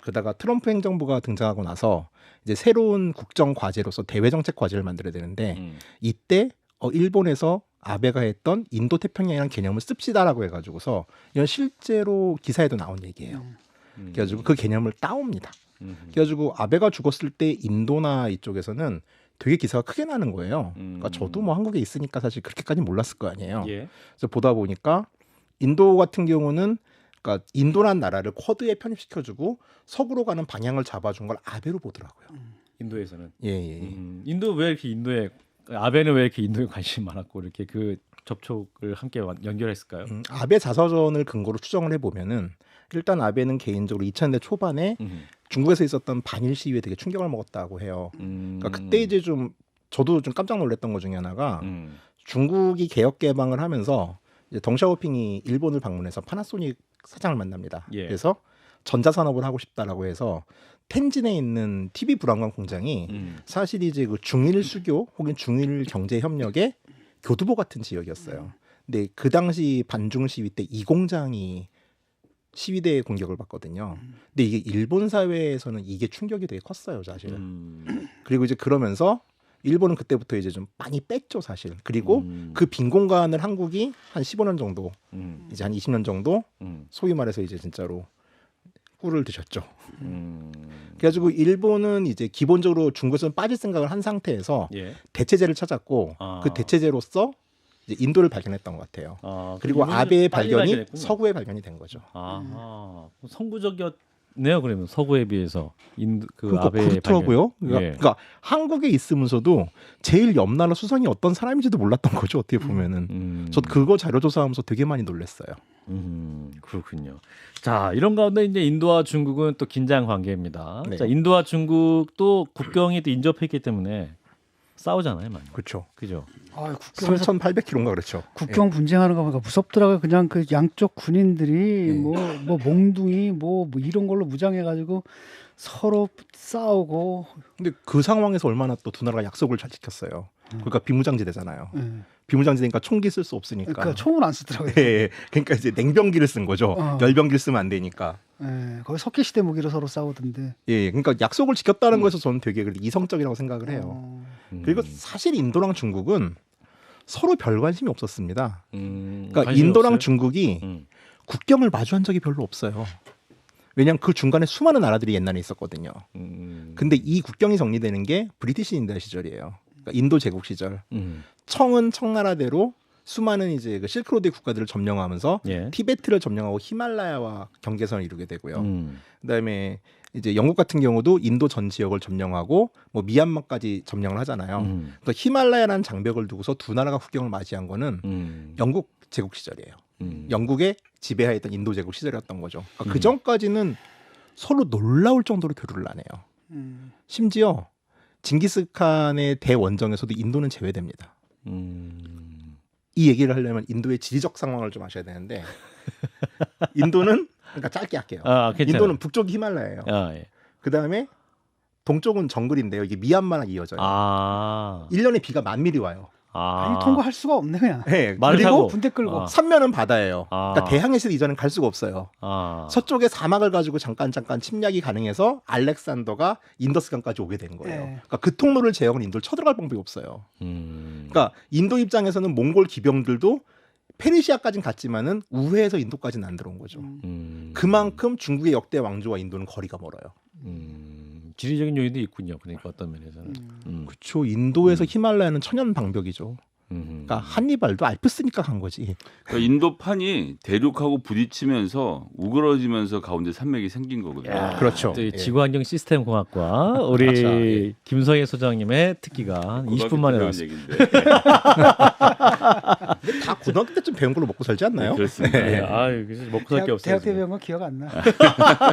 그러다가 트럼프 행정부가 등장하고 나서 이제 새로운 국정 과제로서 대외 정책 과제를 만들어야 되는데 이때 일본에서 아베가 했던 인도 태평양이라는 개념을 씁시다라고 해가지고서 이건 실제로 기사에도 나온 얘기예요. 그래가지고 그 개념을 따옵니다. 그래가지고 아베가 죽었을 때 인도나 이쪽에서는 되게 기사가 크게 나는 거예요. 그러니까 저도 뭐 한국에 있으니까 사실 그렇게까지 몰랐을 거 아니에요. 예. 그래서 보다 보니까 인도 같은 경우는 그러니까 인도란 나라를 쿼드에 편입시켜주고 서구로 가는 방향을 잡아준 걸 아베로 보더라고요. 인도에서는. 예. 인도 왜 이렇게 인도에 아베는 왜 이렇게 인도에 관심이 많았고 이렇게 그 접촉을 함께 연결했을까요? 아베 자서전을 근거로 추정을 해보면은 일단 아베는 개인적으로 2000년대 초반에 중국에서 있었던 반일 시위에 되게 충격을 먹었다고 해요. 그러니까 그때 이제 좀 저도 좀 깜짝 놀랐던 것 중에 하나가 중국이 개혁 개방을 하면서 이제 덩샤오핑이 일본을 방문해서 파나소닉 사장을 만납니다. 예. 그래서 전자산업을 하고 싶다라고 해서 텐진에 있는 TV 불안광 공장이 사실 이제 그 중일 수교 혹은 중일 경제 협력의 교두보 같은 지역이었어요. 근데 그 당시 반중 시위 때 이 공장이 시위대의 공격을 받거든요. 근데 이게 일본 사회에서는 이게 충격이 되게 컸어요, 사실. 그리고 이제 그러면서 일본은 그때부터 이제 좀 많이 뺐죠, 사실. 그리고 그 빈 공간을 한국이 한 15년 정도, 이제 한 20년 정도 소위 말해서 이제 진짜로 꿀을 드셨죠. 그래가지고 일본은 이제 기본적으로 중국에서는 빠질 생각을 한 상태에서 예. 대체제를 찾았고 그 대체제로서 이제 인도를 발견했던 것 같아요. 그리고 일본이 아베의 빨리 발견이 발견했군요. 서구에 발견이 된 거죠. 선구적이었네요. 그러면 서구에 비해서 그러니까 아베의 그렇더라고요. 발견. 그러니까 한국에 있으면서도 제일 옆나라 수상이 어떤 사람인지도 몰랐던 거죠. 어떻게 보면은. 저 그거 자료 조사하면서 되게 많이 놀랐어요. 그렇군요. 자, 이런 가운데 이제 인도와 중국은 또 긴장 관계입니다. 네. 자, 인도와 중국도 국경이 또 인접했기 때문에 싸우잖아요, 많이. 그렇죠. 그죠? 아, 국경에서 3,800km인가 그렇죠. 국경 분쟁하는 거 보니까 무섭더라고요. 그냥 그 양쪽 군인들이 네. 뭐 몽둥이 뭐 이런 걸로 무장해가지고 서로 싸우고. 근데 그 상황에서 얼마나 또 두 나라가 약속을 잘 지켰어요. 그러니까 비무장지대잖아요. 예. 비무장지대니까 총기 쓸 수 없으니까. 그러니까 총을 안 쓰더라고요. 예, 그러니까 이제 냉병기를 쓴 거죠. 열병기를 쓰면 안 되니까. 예, 거기 석기 시대 무기로 서로 싸우던데. 예, 그러니까 약속을 지켰다는 거에서 저는 되게 이성적이라고 생각을 해요. 그리고 사실 인도랑 중국은 서로 별 관심이 없었습니다. 그러니까 인도랑 없어요? 중국이 국경을 마주한 적이 별로 없어요. 왜냐하면 그 중간에 수많은 나라들이 옛날에 있었거든요. 근데 이 국경이 정리되는 게 브리티시 인디아 시절이에요. 그러니까 인도 제국 시절. 청은 청나라대로 수많은 이제 그 실크로드의 국가들을 점령하면서 예. 티베트를 점령하고 히말라야와 경계선을 이루게 되고요. 그다음에 이제 영국 같은 경우도 인도 전 지역을 점령하고 뭐 미얀마까지 점령을 하잖아요. 그러니까 히말라야라는 장벽을 두고서 두 나라가 국경을 맞이한 거는 영국 제국 시절이에요. 영국의 지배하에 있던 인도 제국 시절이었던 거죠. 그러니까 그 전까지는 서로 놀라울 정도로 교류를 안 해요. 심지어 징기스칸의 대원정에서도 인도는 제외됩니다. 이 얘기를 하려면 인도의 지리적 상황을 좀 아셔야 되는데 인도는 그러니까 짧게 할게요. 인도는 북쪽이 히말라야예요. 예. 그다음에 동쪽은 정글인데요. 이게 미얀마랑 이어져요. 1년에 비가 10,000mm 와요. 아니 통과할 수가 없네 그냥. 네, 말을 그리고 타고. 군대 끌고. 삼면은 바다예요. 그러니까 대항해에서 이전엔 갈 수가 없어요. 서쪽에 사막을 가지고 잠깐 침략이 가능해서 알렉산더가 인더스강까지 오게 된 거예요. 네. 그러니까 그 통로를 제어하고 인도를 쳐들어갈 방법이 없어요. 그러니까 인도 입장에서는 몽골 기병들도 페르시아까지는 갔지만은 우회해서 인도까지는 안 들어온 거죠. 그만큼 중국의 역대 왕조와 인도는 거리가 멀어요. 지리적인 요인도 있군요. 그러니까 어떤 면에서는. 그렇죠. 인도에서 히말라야는 천연 방벽이죠. 그러니까 한니발도 알프스니까 간 거지. 그러니까 인도판이 대륙하고 부딪히면서 우그러지면서 가운데 산맥이 생긴 거거든요. 그렇죠. 또 지구환경 시스템 공학과 우리 그렇죠. 예. 김성애 소장님의 특기가 20분 만에 나왔습니다. 근데 다 고등학교 때쯤 배운 걸로 먹고 살지 않나요? 네, 그렇습니다. 네. 아유, 그래서 먹고 살 게 없어요. 대학 때 배운 건 기억 안 나.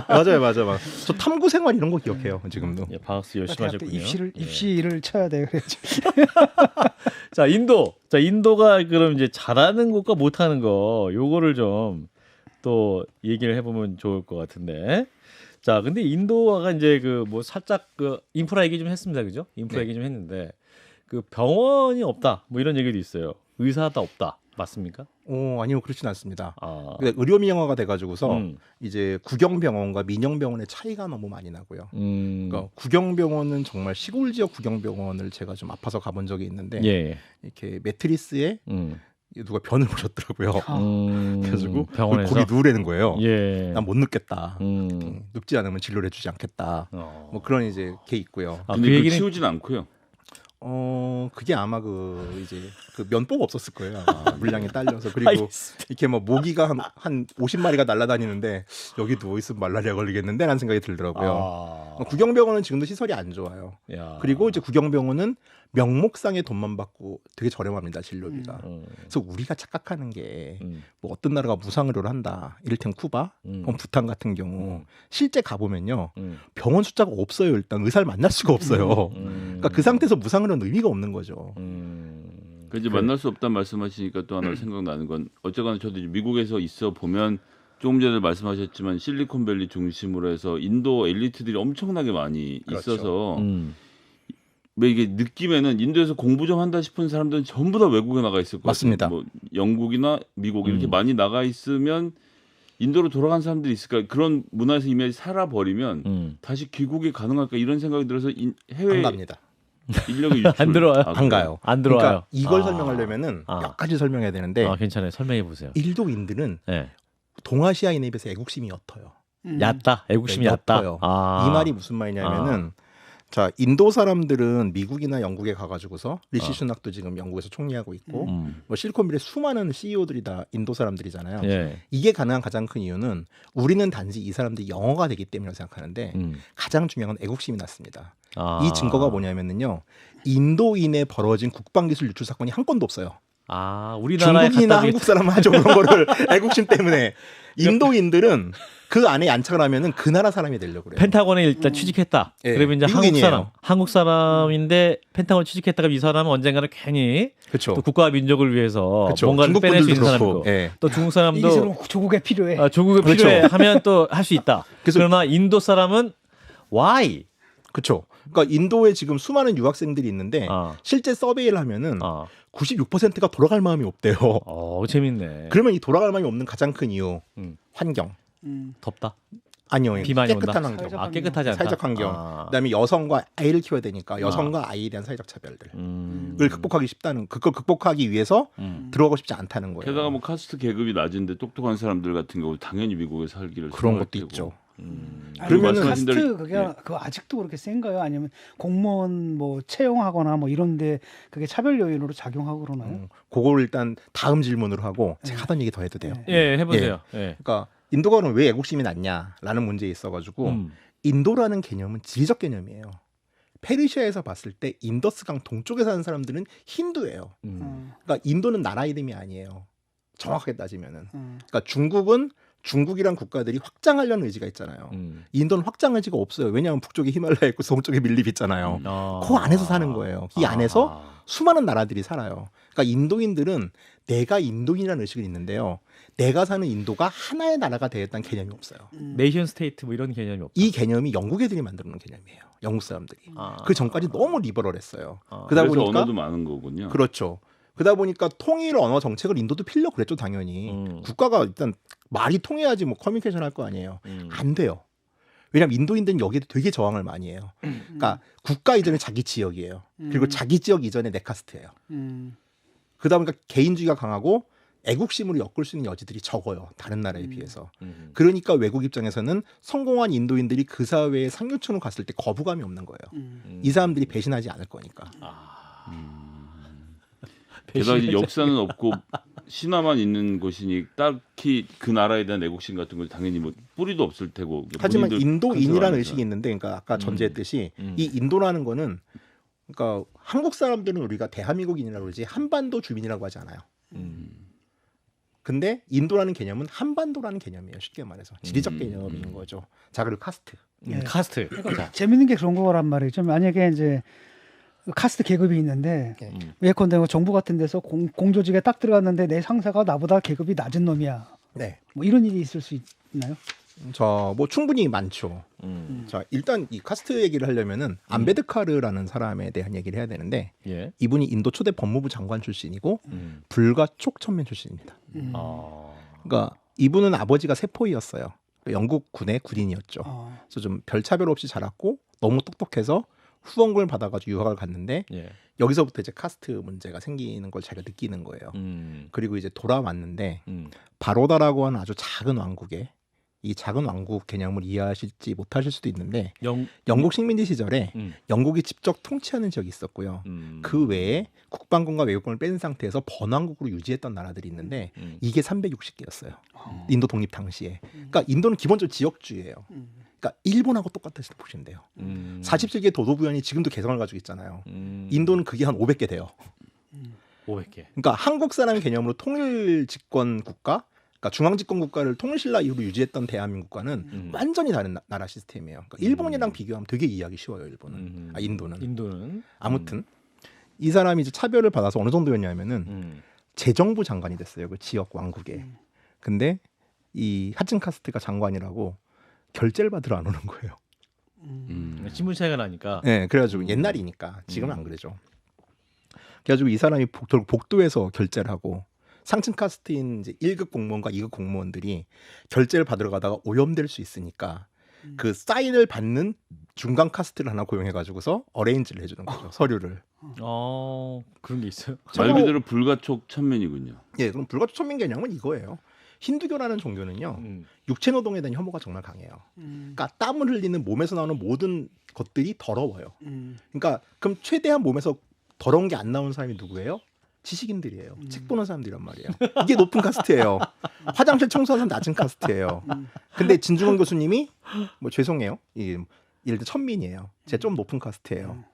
맞아요. 저 탐구 생활 이런 거 기억해요. 지금도. 예, 방학수 열심히 대학 때 하셨군요. 입시를 쳐야 돼 그래야지. 자, 인도가 그럼 이제 잘하는 것과 못하는 거 요거를 좀 또 얘기를 해보면 좋을 것 같은데. 자, 근데 인도가 이제 그 뭐 살짝 그 인프라 얘기 좀 했습니다, 그죠? 인프라 얘기 좀 했는데 그 병원이 없다, 뭐 이런 얘기도 있어요. 의사가 없다, 맞습니까? 아니요, 그렇진 않습니다. 의료 민영화가 돼가지고서 이제 국영병원과 민영병원의 차이가 너무 많이 나고요. 그러니까 국영병원은 정말 시골 지역 국영병원을 제가 좀 아파서 가본 적이 있는데 이렇게 매트리스에 누가 변을 보셨더라고요. 그래가지고 병원에서 거기 누우라는 거예요. 난 못 눕겠다. 눕지 않으면 진료를 해주지 않겠다. 뭐 그런 이제 게 있고요. 근데 그 치우진 않고요. 그게 아마 이제 면보가 없었을 거예요. 아마 물량이 딸려서. 그리고 이렇게 뭐 모기가 한 50마리가 날아다니는데 여기 누워 있으면 말라리아 걸리겠는데라는 생각이 들더라고요. 국영병원은 지금도 시설이 안 좋아요. 그리고 이제 국영병원은 명목상의 돈만 받고 되게 저렴합니다, 진료비가. 그래서 우리가 착각하는 게 뭐 어떤 나라가 무상의료를 한다. 이를테면 쿠바, 부탄 같은 경우 실제 가보면요, 병원 숫자가 없어요. 일단 의사를 만날 수가 없어요. 그러니까 그 상태에서 무상의료는 의미가 없는 거죠. 그 이제 만날 수 없다는 말씀하시니까 또 하나 생각나는 건, 어쨌거나 저도 이제 미국에서 있어 보면 조금 전에 말씀하셨지만 실리콘밸리 중심으로 해서 인도 엘리트들이 엄청나게 많이 있어서 왜 이게 느낌에는 인도에서 공부 좀 한다 싶은 사람들은 전부 다 외국에 나가 있을 거예요. 맞습니다. 뭐 영국이나 미국 이렇게 많이 나가 있으면 인도로 돌아간 사람들이 있을까? 그런 문화에서 이미 살아버리면 다시 귀국이 가능할까? 이런 생각이 들어서 해외 안 갑니다. 인력이 유출 안 들어와요? 안 가요. 안 들어와요. 그러니까 이걸 설명하려면은 몇 가지 설명해야 되는데 괜찮아요. 설명해 보세요. 인도인들은 동아시아인에 비해서 애국심이 옅어요. 얕다. 애국심이 옅다. 옅어요. 이 말이 무슨 말이냐면은 자, 인도 사람들은 미국이나 영국에 가가지고서 리시 수낙도 지금 영국에서 총리하고 있고 뭐 실리콘밸리 수많은 CEO들이 다 인도 사람들이잖아요. 예. 이게 가능한 가장 큰 이유는 우리는 단지 이 사람들이 영어가 되기 때문이라고 생각하는데 가장 중요한 건 애국심이 났습니다. 이 증거가 뭐냐면요. 인도인에 벌어진 국방기술 유출 사건이 한 건도 없어요. 우리나라에 중국이나 한국 사람은 하죠 그런 거를 애국심 때문에. 인도인들은 그 안에 안착을 하면은 그 나라 사람이 되려고 그래요. 펜타곤에 일단 취직했다. 예, 그러면 이제 미국인이에요. 한국 사람인데 펜타곤 취직했다 그럼 이 사람은 언젠가는 괜히 그렇죠. 또 국가와 민족을 위해서 그쵸. 뭔가를 중국 빼낼 수 있는 분들도 사람이고 그렇고. 예. 또 중국 이 사람도 사람 조국에 필요해. 조국에 그렇죠. 필요해 하면 또 할 수 있다. 그래서- 그러나 인도 사람은 why? 그렇죠. 그러니까 인도에 지금 수많은 유학생들이 있는데 실제 서베이를 하면은 96%가 돌아갈 마음이 없대요. 재밌네. 그러면 이 돌아갈 마음이 없는 가장 큰 이유 환경. 덥다. 아니요. 비 많이 깨끗한 온다? 환경. 깨끗하지 않다. 사회적 환경. 그다음에 여성과 아이를 키워야 되니까 여성과 아이에 대한 사회적 차별들을 극복하기 쉽다는 그걸 극복하기 위해서 들어가고 싶지 않다는 거예요. 게다가 뭐 카스트 계급이 낮은데 똑똑한 사람들 같은 경우 당연히 미국에 살기를 그런 선호할 것도 테고. 있죠. 그러면 말씀하신 카스트 대로- 그거 아직도 그렇게 센가요? 아니면 공무원 뭐 채용하거나 뭐 이런데 그게 차별 요인으로 작용하고 그러나요? 그거를 일단 다음 질문으로 하고 제가 하던 얘기 더 해도 돼요. 예, 해보세요. 예. 그러니까 인도가 그럼 왜 애국심이 낮냐라는 문제에 있어가지고 인도라는 개념은 지리적 개념이에요. 페르시아에서 봤을 때 인더스강 동쪽에 사는 사람들은 힌두예요. 그러니까 인도는 나라 이름이 아니에요. 정확하게 따지면은. 그러니까 중국은 중국이란 국가들이 확장하려는 의지가 있잖아요. 인도는 확장 의지가 없어요. 왜냐하면 북쪽에 히말라야 있고 동쪽에 밀립 있잖아요. 그 안에서 사는 거예요. 이 안에서 수많은 나라들이 살아요. 그러니까 인도인들은 내가 인도인이라는 의식이 있는데요. 내가 사는 인도가 하나의 나라가 되겠다는 개념이 없어요. 네이션 스테이트 뭐 이런 개념이 없다. 이 개념이 영국 애들이 만들어 놓은 개념이에요. 영국 사람들이. 그 전까지 너무 리버럴했어요. 그러다 그래서 보니까 언어도 많은 거군요. 그렇죠. 그러다 보니까 통일 언어 정책을 인도도 필려고 그랬죠, 당연히. 국가가 일단 말이 통해야지 뭐 커뮤니케이션 할 거 아니에요. 안 돼요. 왜냐하면 인도인들은 여기에 되게 저항을 많이 해요. 그러니까 국가 이전에 자기 지역이에요. 그리고 자기 지역 이전에 내 카스트예요. 그러다 보니까 개인주의가 강하고 애국심으로 엮을 수 있는 여지들이 적어요. 다른 나라에 비해서. 그러니까 외국 입장에서는 성공한 인도인들이 그 사회에 상류층으로 갔을 때 거부감이 없는 거예요. 이 사람들이 배신하지 않을 거니까. 게다가 이제 역사는 없고 신화만 있는 곳이니 딱히 그 나라에 대한 애국심 같은 걸 당연히 뭐 뿌리도 없을 테고. 하지만 본인도 인도인이라는 컨셉 의식이 있는데, 그러니까 아까 전제했듯이 이 인도라는 거는, 그러니까 한국 사람들은 우리가 대한민국인이라고 그러지 한반도 주민이라고 하지 않아요. 근데 인도라는 개념은 한반도라는 개념이에요. 쉽게 말해서 지리적 개념인 거죠. 자, 그리고 카스트. 카스트. 그러니까 재밌는 게 그런 거란 말이죠. 만약에 이제 카스트 계급이 있는데 예컨대 정부 같은 데서 공조직에 딱 들어갔는데 내 상사가 나보다 계급이 낮은 놈이야. 네. 뭐 이런 일이 있을 수 있나요? 자, 뭐 충분히 많죠. 자, 일단 이 카스트 얘기를 하려면은 안베드카르라는 사람에 대한 얘기를 해야 되는데, 예. 이분이 인도 초대 법무부 장관 출신이고 불가 촉천민 출신입니다. 그러니까 이분은 아버지가 세포이였어요. 영국 군의 군인이었죠. 그래서 좀 별 차별 없이 자랐고 너무 똑똑해서 후원금을 받아가지고 유학을 갔는데 예. 여기서부터 이제 카스트 문제가 생기는 걸 자기가 느끼는 거예요. 그리고 이제 돌아왔는데 바로다라고 하는 아주 작은 왕국에, 이 작은 왕국 개념을 이해하실지 못하실 수도 있는데 영국 식민지 시절에 영국이 직접 통치하는 지역이 있었고요. 그 외에 국방군과 외국군을 뺀 상태에서 번왕국으로 유지했던 나라들이 있는데 이게 360개였어요. 인도 독립 당시에. 그러니까 인도는 기본적으로 지역주의예요. 그러니까 일본하고 똑같다고 보시면 돼요. 47개 도도부현이 지금도 개성을 가지고 있잖아요. 인도는 그게 한 500개 돼요. 500개. 그러니까 한국 사람 개념으로 통일 집권 국가, 그러니까 중앙 집권 국가를 통일신라 이후로 유지했던 대한민국과는 완전히 다른 나라 시스템이에요. 그러니까 일본이랑 비교하면 되게 이해하기 쉬워요. 일본은. 인도는. 아무튼 이 사람이 이제 차별을 받아서 어느 정도였냐면은 재정부 장관이 됐어요. 그 지역 왕국에. 근데 이 하층 카스트가 장관이라고 결제를 받으러 안 오는 거예요. 신분 차이가 나니까. 네, 그래가지고 옛날이니까 지금은 안 그러죠. 그래가지고 이 사람이 복도에서 결제를 하고 상층 카스트인 이제 1급 공무원과 2급 공무원들이 결제를 받으러 가다가 오염될 수 있으니까 그 사인을 받는 중간 카스트를 하나 고용해가지고서 어레인지를 해주는 거죠. 서류를. 그런 게 있어요. 말 그대로 불가촉 천민이군요. 예, 그럼 불가촉 천민 개념은 이거예요. 힌두교라는 종교는요. 육체 노동에 대한 혐오가 정말 강해요. 그러니까 땀을 흘리는 몸에서 나오는 모든 것들이 더러워요. 그러니까 그럼 최대한 몸에서 더러운 게 안 나오는 사람이 누구예요? 지식인들이에요. 책 보는 사람들이란 말이에요. 이게 높은 카스트예요. 화장실 청소하는 낮은 카스트예요. 근데 진중권 교수님이 뭐 죄송해요. 이게 예를 들어 천민이에요. 제가 좀 높은 카스트예요.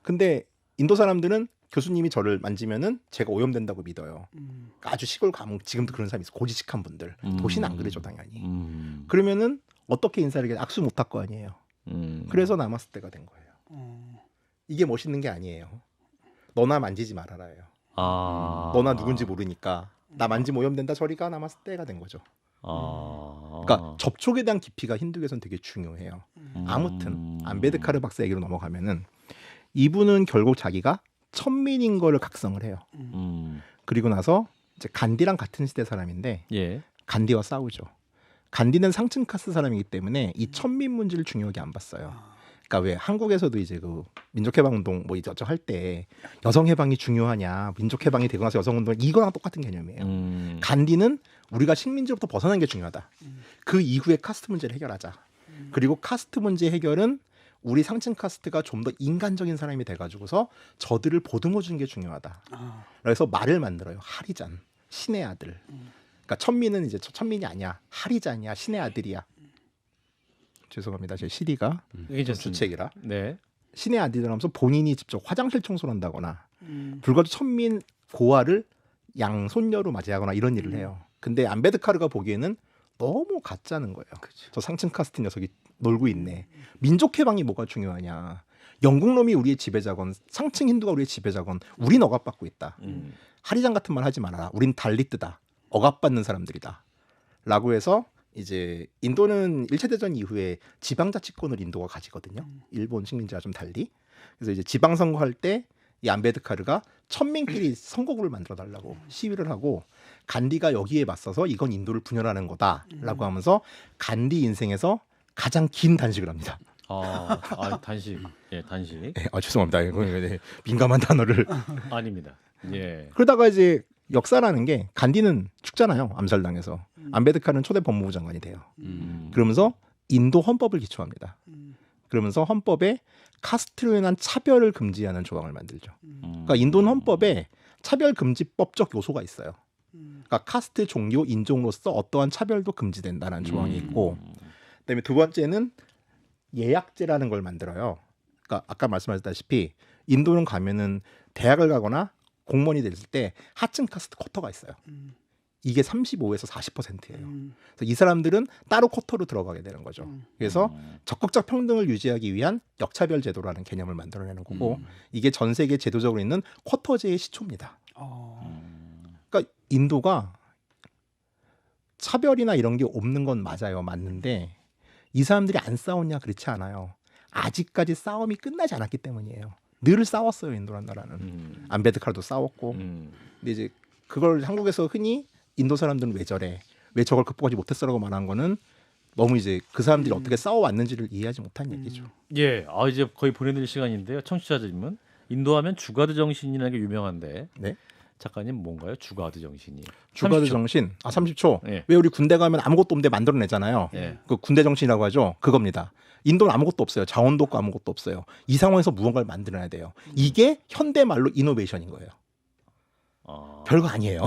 근데 인도 사람들은 교수님이 저를 만지면은 제가 오염된다고 믿어요. 그러니까 아주 시골 가면 지금도 그런 사람이 있어. 고지식한 분들. 도시는 안 그러죠 당연히. 그러면은 어떻게 인사를 악수 못할 거 아니에요. 그래서 나마스테가 된 거예요. 이게 멋있는 게 아니에요. 너나 만지지 말아라예요. 너나 누군지 모르니까 나 만지면 오염된다 저리가 나마스테가 된 거죠. 그러니까 접촉에 대한 깊이가 힌두교에서는 되게 중요해요. 아무튼 안베드카르 박사 얘기로 넘어가면은 이분은 결국 자기가 천민인 거를 각성을 해요. 그리고 나서 이제 간디랑 같은 시대 사람인데 예. 간디와 싸우죠. 간디는 상층 카스트 사람이기 때문에 이 천민 문제를 중요하게 안 봤어요. 그러니까 왜 한국에서도 이제 그 민족해방운동 뭐 이제 할 때 여성해방이 중요하냐, 민족해방이 되고 나서 여성운동 이거랑 똑같은 개념이에요. 간디는 우리가 식민지로부터 벗어나는 게 중요하다. 그 이후에 카스트 문제를 해결하자. 그리고 카스트 문제 해결은 우리 상층 카스트가 좀 더 인간적인 사람이 돼가지고서 저들을 보듬어 주는 게 중요하다. 그래서 말을 만들어요. 하리잔, 신의 아들. 그러니까 천민은 이제 천민이 아니야. 하리잔이야, 신의 아들이야. 죄송합니다. 제 CD가 주책이라. 네. 신의 아들이라면서 본인이 직접 화장실 청소를 한다거나 불과도 천민 고아를 양손녀로 맞이하거나 이런 일을 해요. 근데 안베드카르가 보기에는 너무 가짜는 거예요. 그쵸. 저 상층 카스트 녀석이 놀고 있네. 민족 해방이 뭐가 중요하냐. 영국놈이 우리의 지배자건 상층 힌두가 우리의 지배자건 우린 억압받고 있다. 하리장 같은 말 하지 말아라. 우린 달리뜨다. 억압받는 사람들이다. 라고 해서 이제 인도는 1차 대전 이후에 지방자치권을 인도가 가지거든요. 일본 식민지와 좀 달리. 그래서 이제 지방선거할 때 이 안베드카르가 천민끼리 선거구를 만들어 달라고 시위를 하고 간디가 여기에 맞서서 이건 인도를 분열하는 거다라고 하면서 간디 인생에서 가장 긴 단식을 합니다. 단식. 예, 단식. 네, 죄송합니다. 민감한 단어를. 아닙니다. 예. 그러다가 이제 역사라는 게 간디는 죽잖아요. 암살당해서. 안베드카르는 초대 법무부 장관이 돼요. 그러면서 인도 헌법을 기초합니다. 그러면서 헌법에 카스트로 인한 차별을 금지하는 조항을 만들죠. 그러니까 인도는 헌법에 차별금지법적 요소가 있어요. 그러니까 카스트, 종교, 인종으로서 어떠한 차별도 금지된다는 조항이 있고, 그다음에 두 번째는 예약제라는 걸 만들어요. 그러니까 아까 말씀하셨다시피 인도는 가면은 대학을 가거나 공무원이 됐을 때 하층 카스트 쿼터가 있어요. 이게 35에서 40%예요. 그래서 이 사람들은 따로 쿼터로 들어가게 되는 거죠. 그래서 적극적 평등을 유지하기 위한 역차별 제도라는 개념을 만들어내는 거고, 이게 전 세계 제도적으로 있는 쿼터제의 시초입니다. 그러니까 인도가 차별이나 이런 게 없는 건 맞아요. 맞는데 이 사람들이 안 싸웠냐? 그렇지 않아요. 아직까지 싸움이 끝나지 않았기 때문이에요. 늘 싸웠어요. 인도란 나라는. 안베드카르도 싸웠고. 근데 이제 그걸 한국에서 흔히 인도 사람들은 왜 저래? 왜 저걸 극복하지 못했어라고 말한 거는 너무 이제 그 사람들이 어떻게 싸워왔는지를 이해하지 못한 얘기죠. 예, 이제 거의 보내드릴 시간인데요. 청취자 질문. 인도하면 주가드 정신이라는 게 유명한데, 네. 작가님 뭔가요? 주가드 정신이. 주가드 30초. 정신. 30초. 예. 왜 우리 군대 가면 아무것도 없는데 만들어내잖아요. 예. 그 군대 정신이라고 하죠. 그겁니다. 인도는 아무것도 없어요. 자원도 없고 아무것도 없어요. 이 상황에서 무언가를 만들어내야 돼요. 이게 현대 말로 이노베이션인 거예요. 별거 아니에요.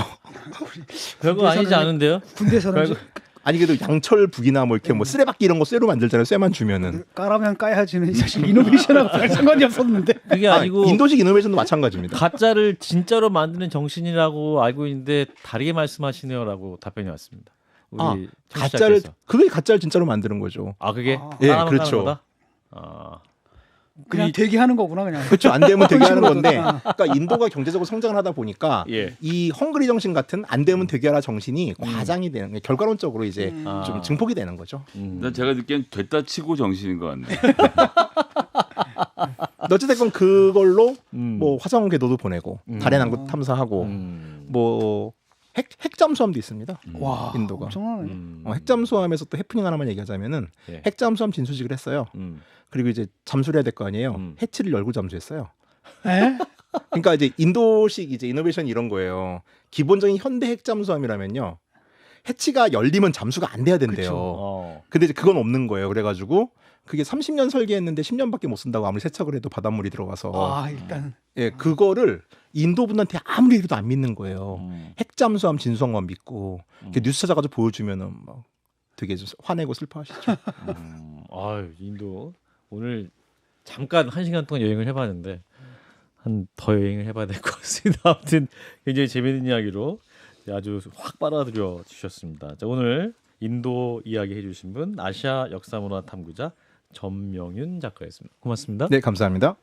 별거 아니지 않은데요? 군대에서는 아니 그래도 양철 북이나 뭐 이렇게 뭐 쓰레받기 이런 거 쇠로 만들잖아요. 쇠만 주면은. 까라면 까야지는 사실 이노베이션하고 별 상관이 없었는데. 그게 아니고 인도식 이노베이션도 마찬가지입니다. 가짜를 진짜로 만드는 정신이라고 알고 있는데 다르게 말씀하시네요라고 답변이 왔습니다. 우리 가짜를 청취자께서. 그게 가짜를 진짜로 만드는 거죠. 그게 예, 사람을 그렇죠. 하는 거다? 그냥 대기하는 거구나 그냥. 그렇죠. 안 되면 되게 하는 건데. 그러니까 인도가 경제적으로 성장을 하다 보니까 예. 이 헝그리 정신 같은 안 되면 되게 하라 정신이 과장이 되는 게 결과론적으로 이제 좀 증폭이 되는 거죠. 난 제가 듣기엔 됐다 치고 정신인 것 같네. 어찌됐건 그걸로 뭐 화성 궤도도 보내고 달에 남극 탐사하고 뭐 핵잠수함도 있습니다. 와, 인도가. 엄청나네. 핵잠수함에서 또 해프닝 하나만 얘기하자면은 예. 핵잠수함 진수직을 했어요. 그리고 이제 잠수를 해야 될 거 아니에요. 해치를 열고 잠수했어요. 에? 그러니까 이제 인도식 이제 이노베이션 이런 거예요. 기본적인 현대 핵잠수함이라면요. 해치가 열리면 잠수가 안 돼야 된대요. 근데 이제 그건 없는 거예요. 그래가지고 그게 30년 설계했는데 10년밖에 못 쓴다고 아무리 세척을 해도 바닷물이 들어가서 일단 예 그거를 인도 분한테 아무리 해도 안 믿는 거예요. 핵 잠수함 진성만 믿고 뉴스 찾아가지고 보여주면은 막 되게 화내고 슬퍼하시죠. 아유 인도 오늘 잠깐 1시간 동안 여행을 해봤는데 한 더 여행을 해봐야 될 것 같습니다. 아무튼 굉장히 재미있는 이야기로 아주 확 빨아들여 주셨습니다. 자, 오늘 인도 이야기 해주신 분 아시아 역사문화 탐구자 전명윤 작가였습니다. 고맙습니다. 네 감사합니다.